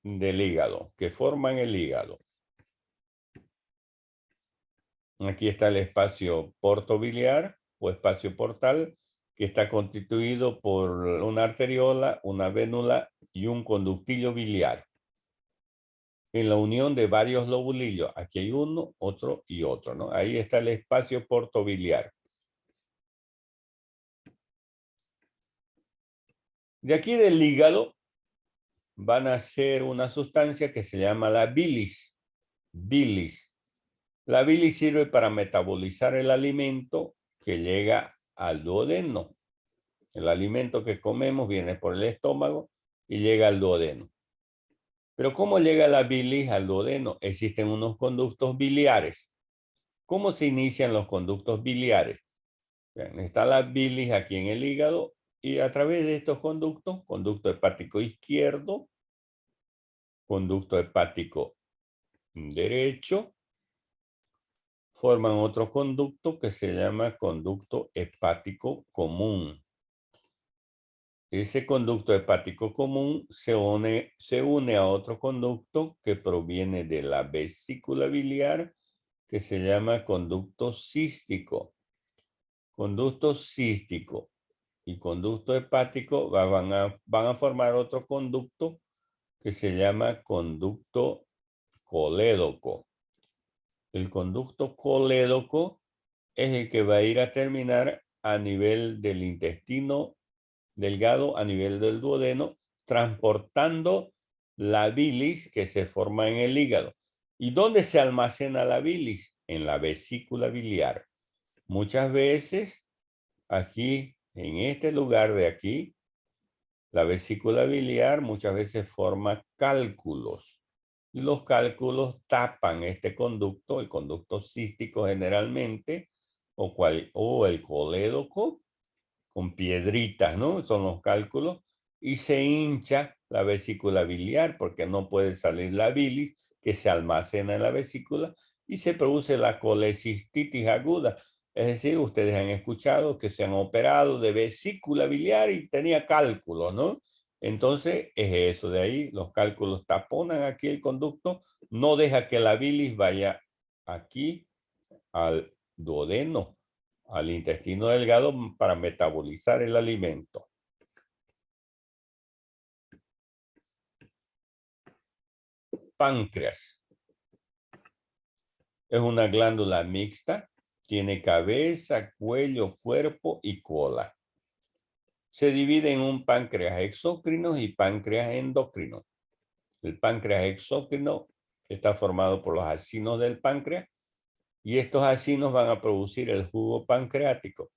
del hígado, que forman el hígado. Aquí está el espacio portobiliar o espacio portal, que está constituido por una arteriola, una vénula y un conductillo biliar. En la unión de varios lobulillos. Aquí hay uno, otro y otro, ¿no? Ahí está el espacio portobiliar. De aquí del hígado van a hacer una sustancia que se llama la bilis. Bilis. La bilis sirve para metabolizar el alimento que llega al duodeno. El alimento que comemos viene por el estómago y llega al duodeno. Pero ¿cómo llega la bilis al duodeno? Existen unos conductos biliares. ¿Cómo se inician los conductos biliares? Bien, está la bilis aquí en el hígado y a través de estos conductos, conducto hepático izquierdo, conducto hepático derecho, forman otro conducto que se llama conducto hepático común. Ese conducto hepático común se une a otro conducto que proviene de la vesícula biliar que se llama conducto cístico. Conducto cístico y conducto hepático van a formar otro conducto que se llama conducto colédoco. El conducto colédoco es el que va a ir a terminar a nivel del intestino delgado, a nivel del duodeno, transportando la bilis que se forma en el hígado. ¿Y dónde se almacena la bilis? En la vesícula biliar. Muchas veces aquí, en este lugar de aquí, la vesícula biliar muchas veces forma cálculos. Y los cálculos tapan este conducto, el conducto cístico generalmente, o el colédoco, con piedritas, ¿no? Son los cálculos. Y se hincha la vesícula biliar porque no puede salir la bilis que se almacena en la vesícula y se produce la colecistitis aguda. Es decir, ustedes han escuchado que se han operado de vesícula biliar y tenía cálculos, ¿no? Entonces es eso de ahí, los cálculos taponan aquí el conducto, no deja que la bilis vaya aquí al duodeno, al intestino delgado para metabolizar el alimento. Páncreas. Es una glándula mixta, tiene cabeza, cuello, cuerpo y cola. Se divide en un páncreas exócrino y páncreas endocrino. El páncreas exócrino está formado por los acinos del páncreas y estos acinos van a producir el jugo pancreático.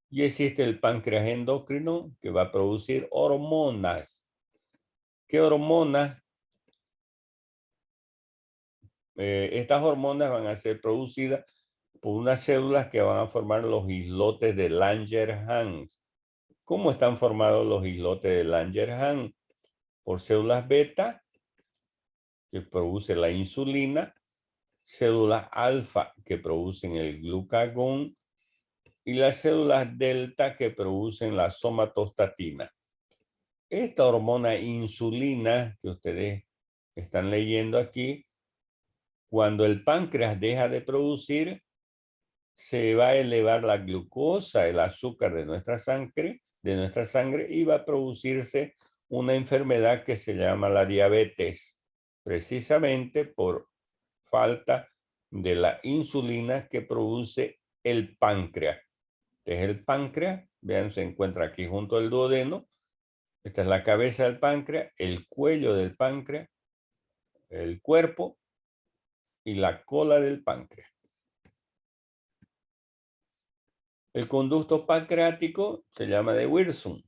Y existe el páncreas endocrino que va a producir hormonas. ¿Qué hormonas? Estas hormonas van a ser producidas por unas células que van a formar los islotes de Langerhans. ¿Cómo están formados los islotes de Langerhans? Por células beta, que produce la insulina, células alfa, que producen el glucagón, y las células delta, que producen la somatostatina. Esta hormona insulina que ustedes están leyendo aquí, cuando el páncreas deja de producir, se va a elevar la glucosa, el azúcar de nuestra sangre, y va a producirse una enfermedad que se llama la diabetes, precisamente por falta de la insulina que produce el páncreas. Este es el páncreas, vean, se encuentra aquí junto al duodeno. Esta es la cabeza del páncreas, el cuello del páncreas, el cuerpo y la cola del páncreas. El conducto pancreático se llama de Wirsum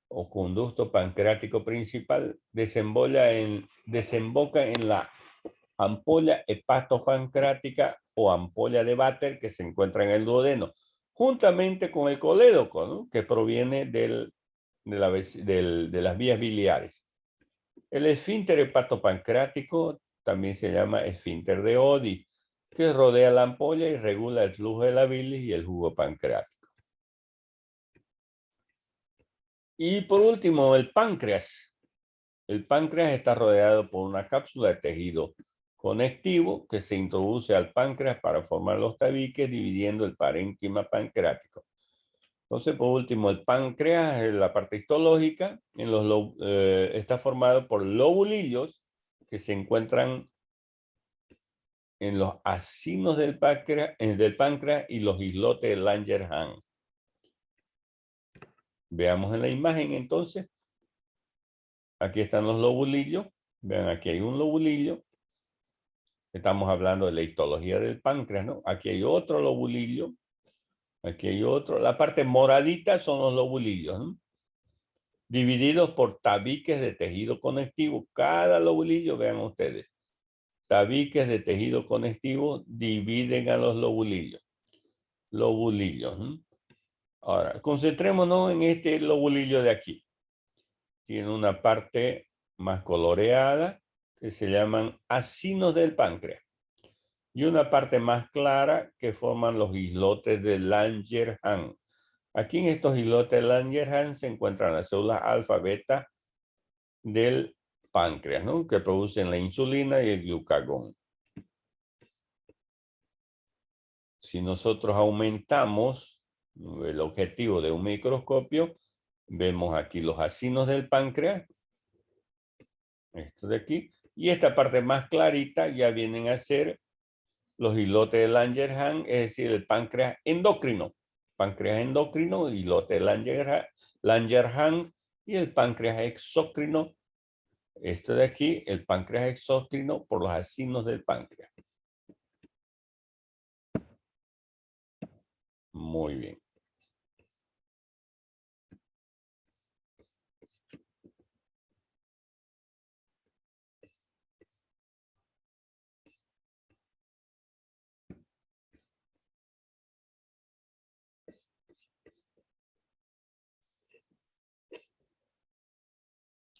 o conducto pancreático principal. Desemboca en la ampolla hepatopancreática o ampolla de Vater que se encuentra en el duodeno, juntamente con el colédoco, ¿no? Que proviene de las vías biliares. El esfínter hepatopancreático también se llama esfínter de Oddi, que rodea la ampolla y regula el flujo de la bilis y el jugo pancreático. Y por último, el páncreas. El páncreas está rodeado por una cápsula de tejido conectivo que se introduce al páncreas para formar los tabiques, dividiendo el parénquima pancreático. Entonces, por último, el páncreas, en la parte histológica, está formado por lobulillos que se encuentran en los acinos del páncreas y los islotes de Langerhans. Veamos en la imagen entonces. Aquí están los lobulillos. Vean, aquí hay un lobulillo. Estamos hablando de la histología del páncreas, ¿no? Aquí hay otro lobulillo. Aquí hay otro. La parte moradita son los lobulillos, ¿no? Divididos por tabiques de tejido conectivo. Cada lobulillo, vean ustedes, tabiques de tejido conectivo dividen a los lobulillos. Lobulillos. ¿No? Ahora, concentrémonos en este lobulillo de aquí. Tiene una parte más coloreada que se llaman acinos del páncreas y una parte más clara que forman los islotes de Langerhans. Aquí en estos islotes de Langerhans se encuentran las células alfa, beta del páncreas, ¿no? Que producen la insulina y el glucagón. Si nosotros aumentamos el objetivo de un microscopio, vemos aquí los acinos del páncreas, esto de aquí, y esta parte más clarita ya vienen a ser los islotes de Langerhans, es decir, el páncreas endocrino. Páncreas endocrino, islote de Langerhans y el páncreas exócrino. Esto de aquí, el páncreas exócrino por los acinos del páncreas. Muy bien.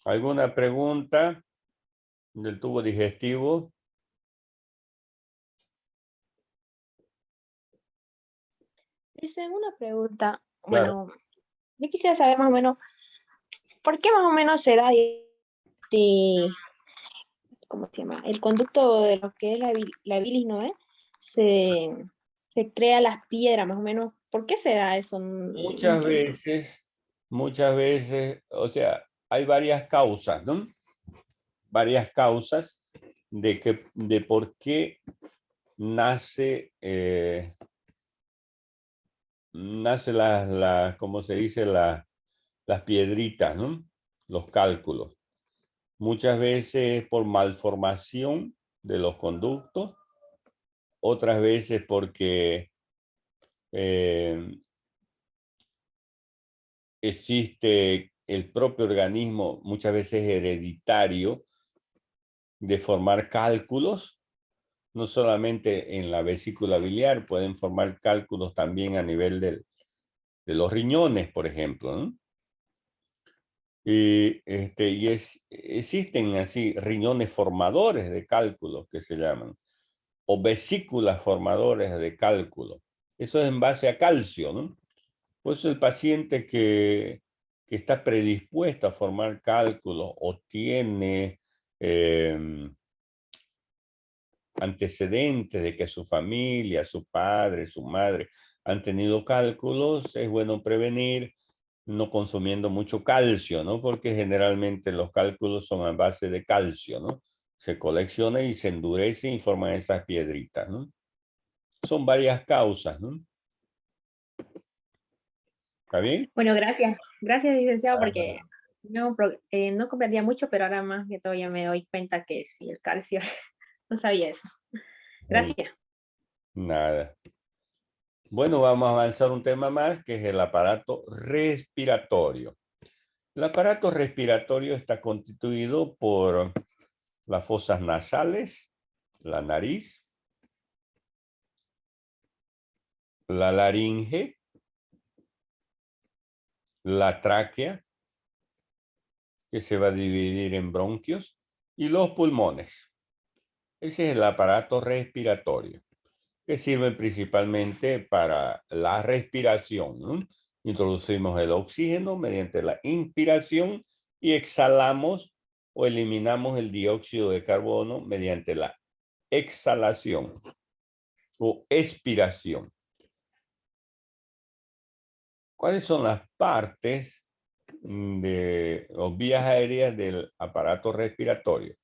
¿Alguna pregunta del tubo digestivo? Hice una pregunta. Claro. Bueno, yo quisiera saber más o menos, ¿por qué más o menos se da ¿cómo se llama? El conducto de lo que es la bilis, ¿no es? Se crea las piedras, más o menos. ¿Por qué se da eso? No entiendo. Muchas veces, o sea, hay varias causas, ¿no? Varias causas de por qué nace ¿cómo se dice? Las piedritas, ¿no? Los cálculos. Muchas veces por malformación de los conductos, otras veces porque existe el propio organismo, muchas veces hereditario, de formar cálculos, no solamente en la vesícula biliar, pueden formar cálculos también a nivel de los riñones, por ejemplo, ¿no? Y existen así riñones formadores de cálculos que se llaman, o vesículas formadores de cálculo. Eso es en base a calcio, ¿no? Por eso el paciente que está predispuesto a formar cálculos o tiene antecedentes de que su familia, su padre, su madre han tenido cálculos, es bueno prevenir no consumiendo mucho calcio, ¿no? Porque generalmente los cálculos son a base de calcio, ¿no? Se colecciona y se endurece y forman esas piedritas, ¿no? Son varias causas, ¿no? ¿Está bien? Bueno, gracias. Gracias, licenciado, porque no comprendía mucho, pero ahora más que todo ya me doy cuenta que sí, el calcio, no sabía eso. Gracias. Nada. Bueno, vamos a avanzar un tema más, que es el aparato respiratorio. El aparato respiratorio está constituido por las fosas nasales, la nariz, la laringe, la tráquea, que se va a dividir en bronquios, y los pulmones. Ese es el aparato respiratorio, que sirve principalmente para la respiración, ¿no? Introducimos el oxígeno mediante la inspiración y exhalamos o eliminamos el dióxido de carbono mediante la exhalación o expiración. ¿Cuáles son las partes de las vías aéreas del aparato respiratorio?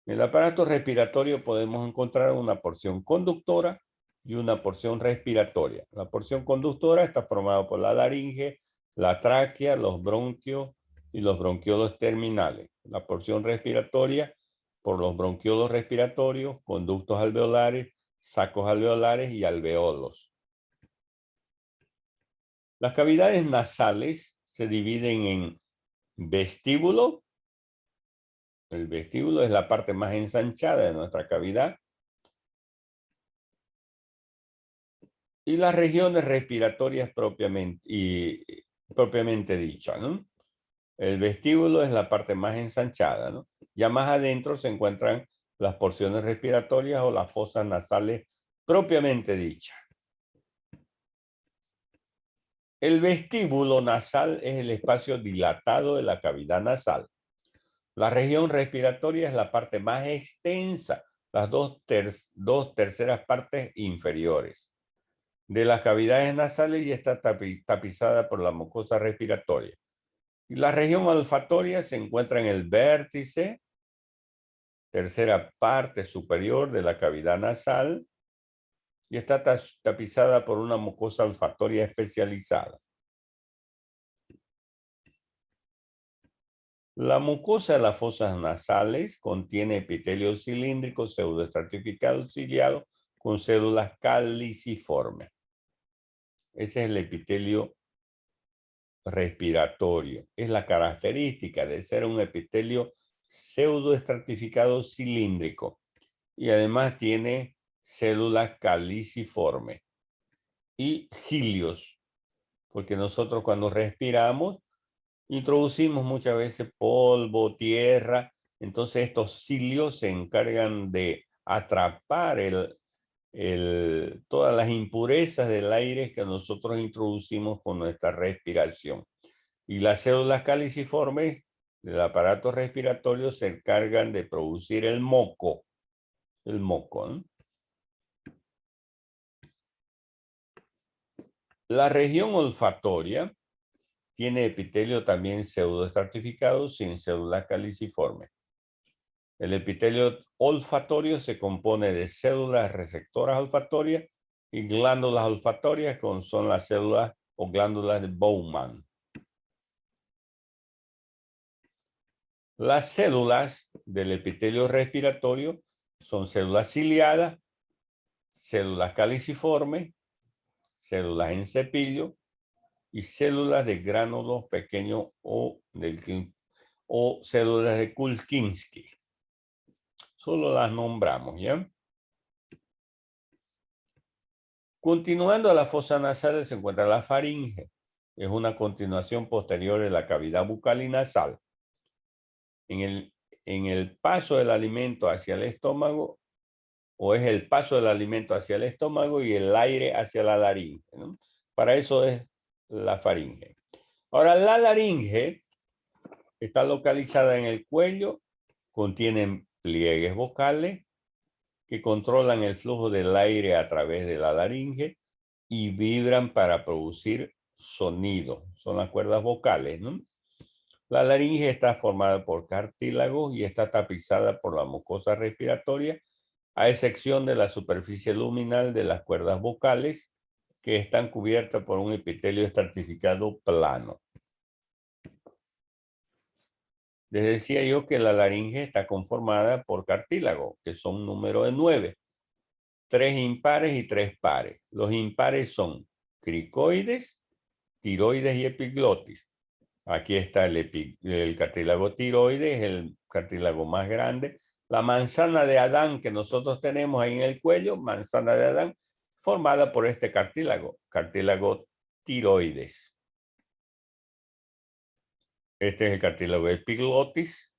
En el aparato respiratorio podemos encontrar una porción conductora y una porción respiratoria. La porción conductora está formada por la laringe, la tráquea, los bronquios y los bronquiolos terminales. La porción respiratoria por los bronquiolos respiratorios, conductos alveolares, sacos alveolares y alveolos. Las cavidades nasales se dividen en vestíbulo. El vestíbulo es la parte más ensanchada de nuestra cavidad. Y las regiones respiratorias propiamente dichas, ¿no? El vestíbulo es la parte más ensanchada, ¿no? Ya más adentro se encuentran las porciones respiratorias o las fosas nasales propiamente dichas. El vestíbulo nasal es el espacio dilatado de la cavidad nasal. La región respiratoria es la parte más extensa, las dos terceras partes inferiores de las cavidades nasales y está tapizada por la mucosa respiratoria. Y la región olfatoria se encuentra en el vértice, tercera parte superior de la cavidad nasal, y está tapizada por una mucosa olfatoria especializada. La mucosa de las fosas nasales contiene epitelio cilíndrico pseudoestratificado ciliado con células caliciformes. Ese es el epitelio respiratorio. Es la característica de ser un epitelio pseudoestratificado cilíndrico y además tiene células caliciformes y cilios, porque nosotros cuando respiramos introducimos muchas veces polvo, tierra, entonces estos cilios se encargan de atrapar todas las impurezas del aire que nosotros introducimos con nuestra respiración. Y las células caliciformes del aparato respiratorio se encargan de producir el moco. El moco, ¿no? La región olfatoria tiene epitelio también pseudoestratificado sin células caliciformes. El epitelio olfatorio se compone de células receptoras olfatorias y glándulas olfatorias, que son las células o glándulas de Bowman. Las células del epitelio respiratorio son células ciliadas, células caliciformes, células en cepillo y células de gránulos pequeños o células de Kulkinski. Solo las nombramos, ¿ya? Continuando a la fosa nasal se encuentra la faringe. Es una continuación posterior de la cavidad bucal y nasal. En el paso del alimento hacia el estómago, o es el paso del alimento hacia el estómago y el aire hacia la laringe, ¿no? Para eso es la faringe. Ahora, la laringe está localizada en el cuello, contiene pliegues vocales que controlan el flujo del aire a través de la laringe y vibran para producir sonido. Son las cuerdas vocales, ¿no? La laringe está formada por cartílagos y está tapizada por la mucosa respiratoria, a excepción de la superficie luminal de las cuerdas vocales, que están cubiertas por un epitelio estratificado plano. Les decía yo que la laringe está conformada por cartílagos, que son un número de 9. 3 impares y 3 pares. Los impares son cricoides, tiroides y epiglotis. Aquí está el cartílago tiroides, el cartílago más grande. La manzana de Adán que nosotros tenemos ahí en el cuello, manzana de Adán, formada por este cartílago tiroides. Este es el cartílago epiglotis.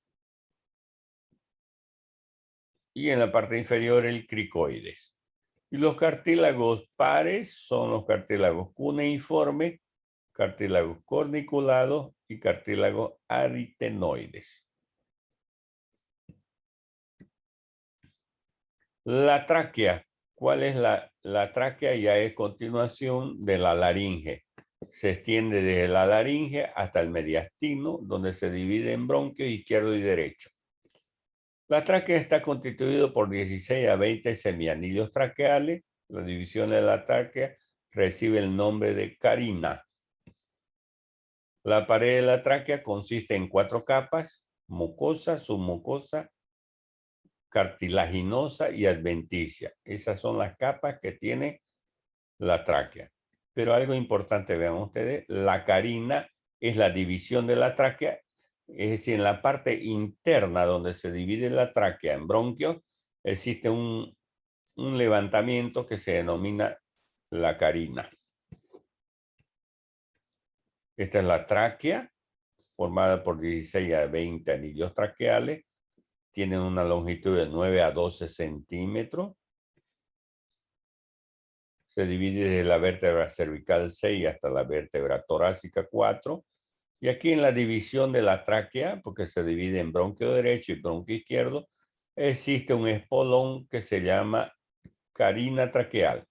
Y en la parte inferior el cricoides. Y los cartílagos pares son los cartílagos cuneiformes cartílagos corniculados y cartílagos aritenoides. La tráquea. ¿Cuál es la tráquea? Ya es continuación de la laringe. Se extiende desde la laringe hasta el mediastino, donde se divide en bronquios izquierdo y derecho. La tráquea está constituida por 16 a 20 semianillos traqueales. La división de la tráquea recibe el nombre de carina. La pared de la tráquea consiste en 4 capas: mucosa, submucosa, cartilaginosa y adventicia. Esas son las capas que tiene la tráquea. Pero algo importante, vean ustedes, la carina es la división de la tráquea, es decir, en la parte interna donde se divide la tráquea en bronquios, existe un levantamiento que se denomina la carina. Esta es la tráquea, formada por 16 a 20 anillos traqueales. Tienen una longitud de 9 a 12 centímetros. Se divide desde la vértebra cervical 6 hasta la vértebra torácica 4. Y aquí en la división de la tráquea, porque se divide en bronquio derecho y bronquio izquierdo, existe un espolón que se llama carina traqueal.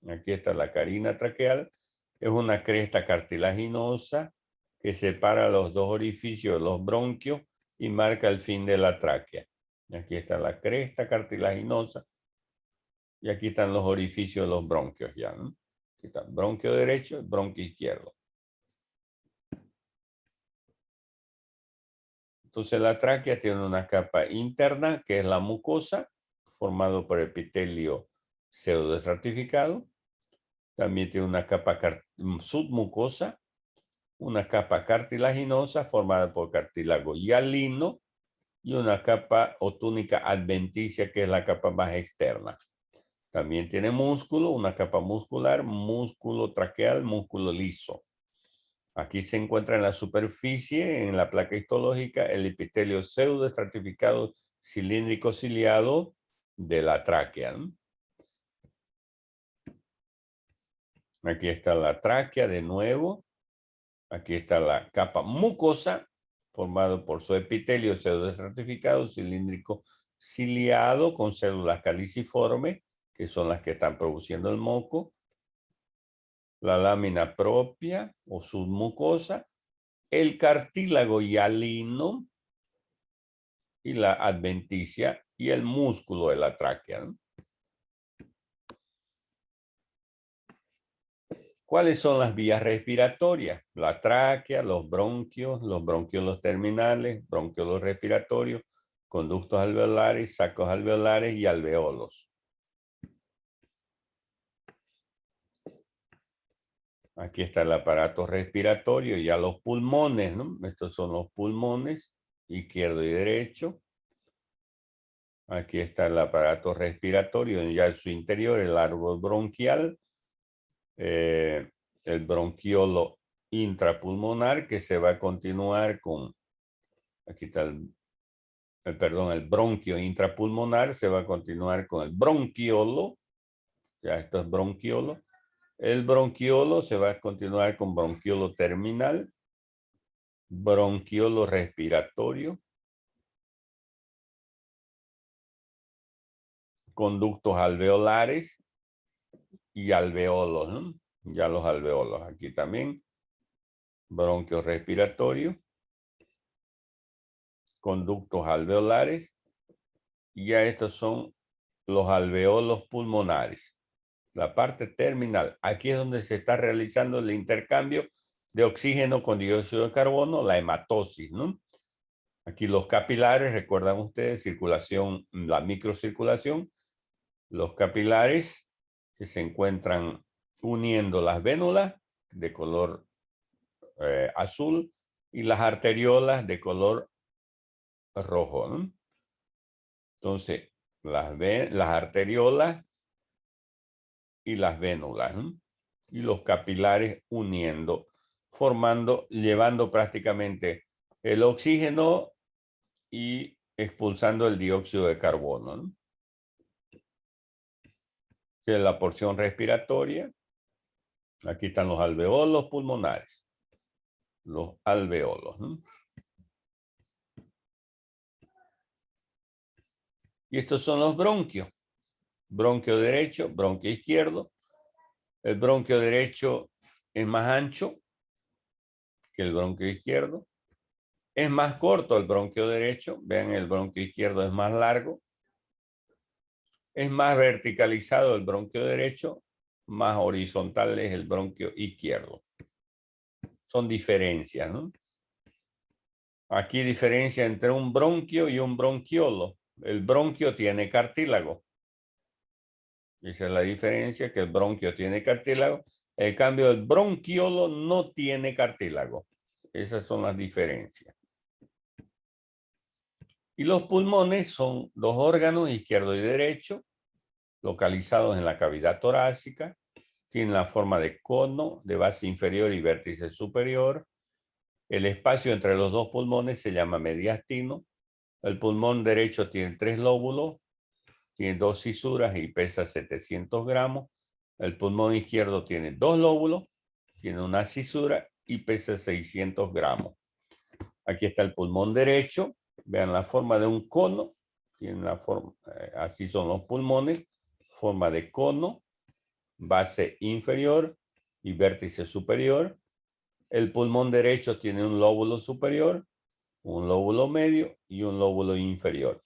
Aquí está la carina traqueal. Es una cresta cartilaginosa que separa los dos orificios de los bronquios y marca el fin de la tráquea. Aquí está la cresta cartilaginosa y aquí están los orificios de los bronquios ya, ¿no? Aquí está bronquio derecho y bronquio izquierdo. Entonces la tráquea tiene una capa interna que es la mucosa, formado por epitelio pseudoestratificado. También tiene una capa submucosa, una capa cartilaginosa formada por cartílago hialino y una capa o túnica adventicia, que es la capa más externa. También tiene músculo, una capa muscular, músculo traqueal, músculo liso. Aquí se encuentra en la superficie, en la placa histológica, el epitelio pseudoestratificado cilíndrico ciliado de la tráquea, ¿no? Aquí está la tráquea de nuevo. Aquí está la capa mucosa, formado por su epitelio pseudoestratificado cilíndrico ciliado con células caliciformes, que son las que están produciendo el moco. La lámina propia o submucosa, el cartílago hialino y la adventicia y el músculo de la tráquea, ¿no? ¿Cuáles son las vías respiratorias? La tráquea, los bronquiolos terminales, bronquiolos respiratorios, conductos alveolares, sacos alveolares y alveolos. Aquí está el aparato respiratorio, ya los pulmones, ¿no? Estos son los pulmones, izquierdo y derecho. Aquí está el aparato respiratorio, ya en su interior, el árbol bronquial, el bronquiolo intrapulmonar, que se va a continuar con, aquí está el bronquio intrapulmonar, se va a continuar con el bronquiolo, ya esto es bronquiolo. El bronquiolo se va a continuar con bronquiolo terminal, bronquiolo respiratorio, conductos alveolares y alveolos, ¿no? Ya los alveolos aquí también, bronquio respiratorio, conductos alveolares, y ya estos son los alveolos pulmonares. La parte terminal, aquí es donde se está realizando el intercambio de oxígeno con dióxido de carbono, la hematosis, ¿no? Aquí los capilares, recuerdan ustedes, circulación, la microcirculación, los capilares que se encuentran uniendo las vénulas de color azul y las arteriolas de color rojo, ¿no? Entonces, las arteriolas y las vénulas, ¿no? Y los capilares uniendo, formando, llevando prácticamente el oxígeno y expulsando el dióxido de carbono, ¿no? Que es la porción respiratoria. Aquí están los alveolos pulmonares. Los alveolos. Y estos son los bronquios. Bronquio derecho, bronquio izquierdo. El bronquio derecho es más ancho que el bronquio izquierdo. Es más corto el bronquio derecho. Vean, el bronquio izquierdo es más largo. Es más verticalizado el bronquio derecho. Más horizontal es el bronquio izquierdo. Son diferencias, ¿no? Aquí diferencia entre un bronquio y un bronquiolo. El bronquio tiene cartílago. Esa es la diferencia, que el bronquio tiene cartílago. En cambio, el bronquiolo no tiene cartílago. Esas son las diferencias. Y los pulmones son dos órganos, izquierdo y derecho, localizados en la cavidad torácica. Tienen la forma de cono, de base inferior y vértice superior. El espacio entre los dos pulmones se llama mediastino. El pulmón derecho tiene 3 lóbulos, tiene 2 cisuras y pesa 700 gramos. El pulmón izquierdo tiene 2 lóbulos, tiene una cisura y pesa 600 gramos. Aquí está el pulmón derecho. Vean la forma de un cono. Tiene la forma, así son los pulmones. Forma de cono, base inferior y vértice superior. El pulmón derecho tiene un lóbulo superior, un lóbulo medio y un lóbulo inferior.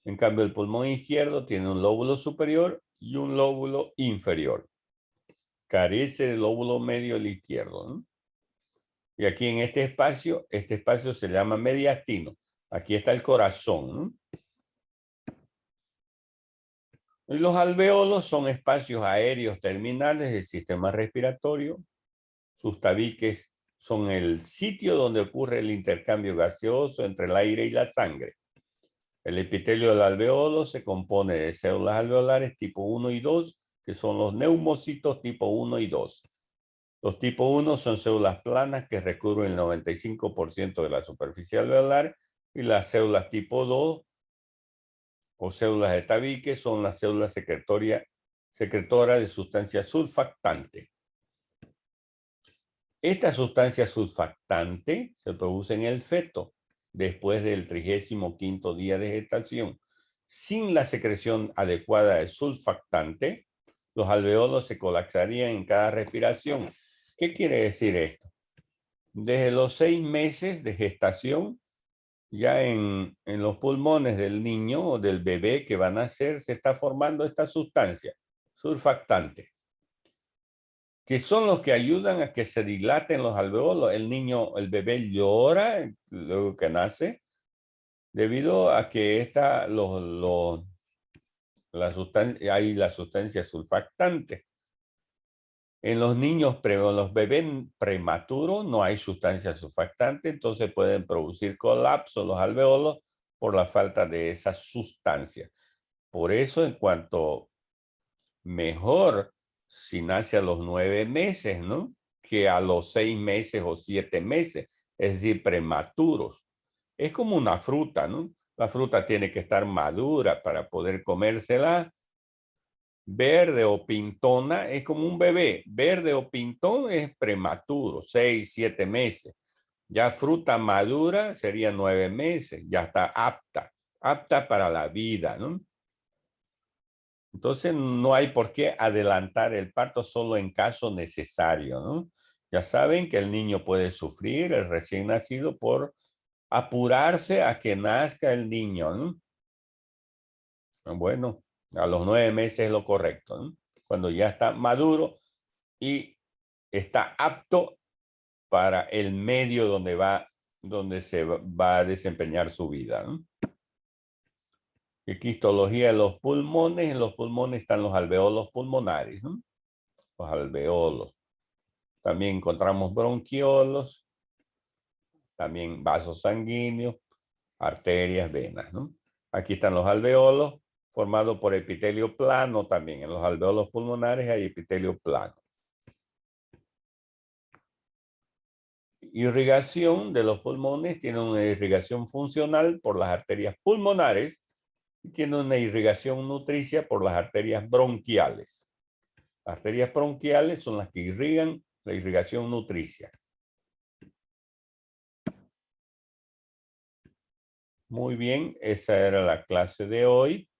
En cambio, el pulmón izquierdo tiene un lóbulo superior y un lóbulo inferior. Carece del lóbulo medio el izquierdo, ¿no? Y aquí en este espacio se llama mediastino. Aquí está el corazón, ¿no? Y los alveolos son espacios aéreos terminales del sistema respiratorio. Sus tabiques son el sitio donde ocurre el intercambio gaseoso entre el aire y la sangre. El epitelio del alveolo se compone de células alveolares tipo 1 y 2, que son los neumocitos tipo 1 y 2. Los tipo 1 son células planas que recubren el 95% de la superficie alveolar, y las células tipo 2 o células de tabique son las células secretoras de sustancia surfactante. Esta sustancia surfactante se produce en el feto después del 35º día de gestación. Sin la secreción adecuada de surfactante, los alveolos se colapsarían en cada respiración. ¿Qué quiere decir esto? Desde los 6 meses de gestación, ya en los pulmones del niño o del bebé que va a nacer, se está formando esta sustancia, surfactante, que son los que ayudan a que se dilaten los alveolos. El niño, el bebé llora luego que nace, debido a que hay la sustancia surfactante. En los niños, los bebés prematuros, no hay sustancia surfactante, entonces pueden producir colapso los alveolos por la falta de esa sustancia. Por eso, en cuanto mejor si nace a los 9 meses, ¿no? Que a los 6 meses o 7 meses, es decir, prematuros. Es como una fruta, ¿no? La fruta tiene que estar madura para poder comérsela. Verde o pintona es como un bebé. Verde o pintón es prematuro, 6, 7 meses. Ya fruta madura sería 9 meses. Ya está apta para la vida, ¿no? Entonces no hay por qué adelantar el parto solo en caso necesario, ¿no? Ya saben que el niño puede sufrir, el recién nacido, por apurarse a que nazca el niño, ¿no? Bueno, a los 9 meses es lo correcto, ¿no? Cuando ya está maduro y está apto para el medio donde se va a desempeñar su vida, ¿no? Aquí histología de los pulmones. En los pulmones están los alveolos pulmonares, ¿no? Los alveolos. También encontramos bronquiolos, también vasos sanguíneos, arterias, venas, ¿no? Aquí están los alveolos, formados por epitelio plano también. En los alveolos pulmonares hay epitelio plano. Irrigación de los pulmones: tiene una irrigación funcional por las arterias pulmonares y tiene una irrigación nutricia por las arterias bronquiales. Arterias bronquiales son las que irrigan la irrigación nutricia. Muy bien, esa era la clase de hoy.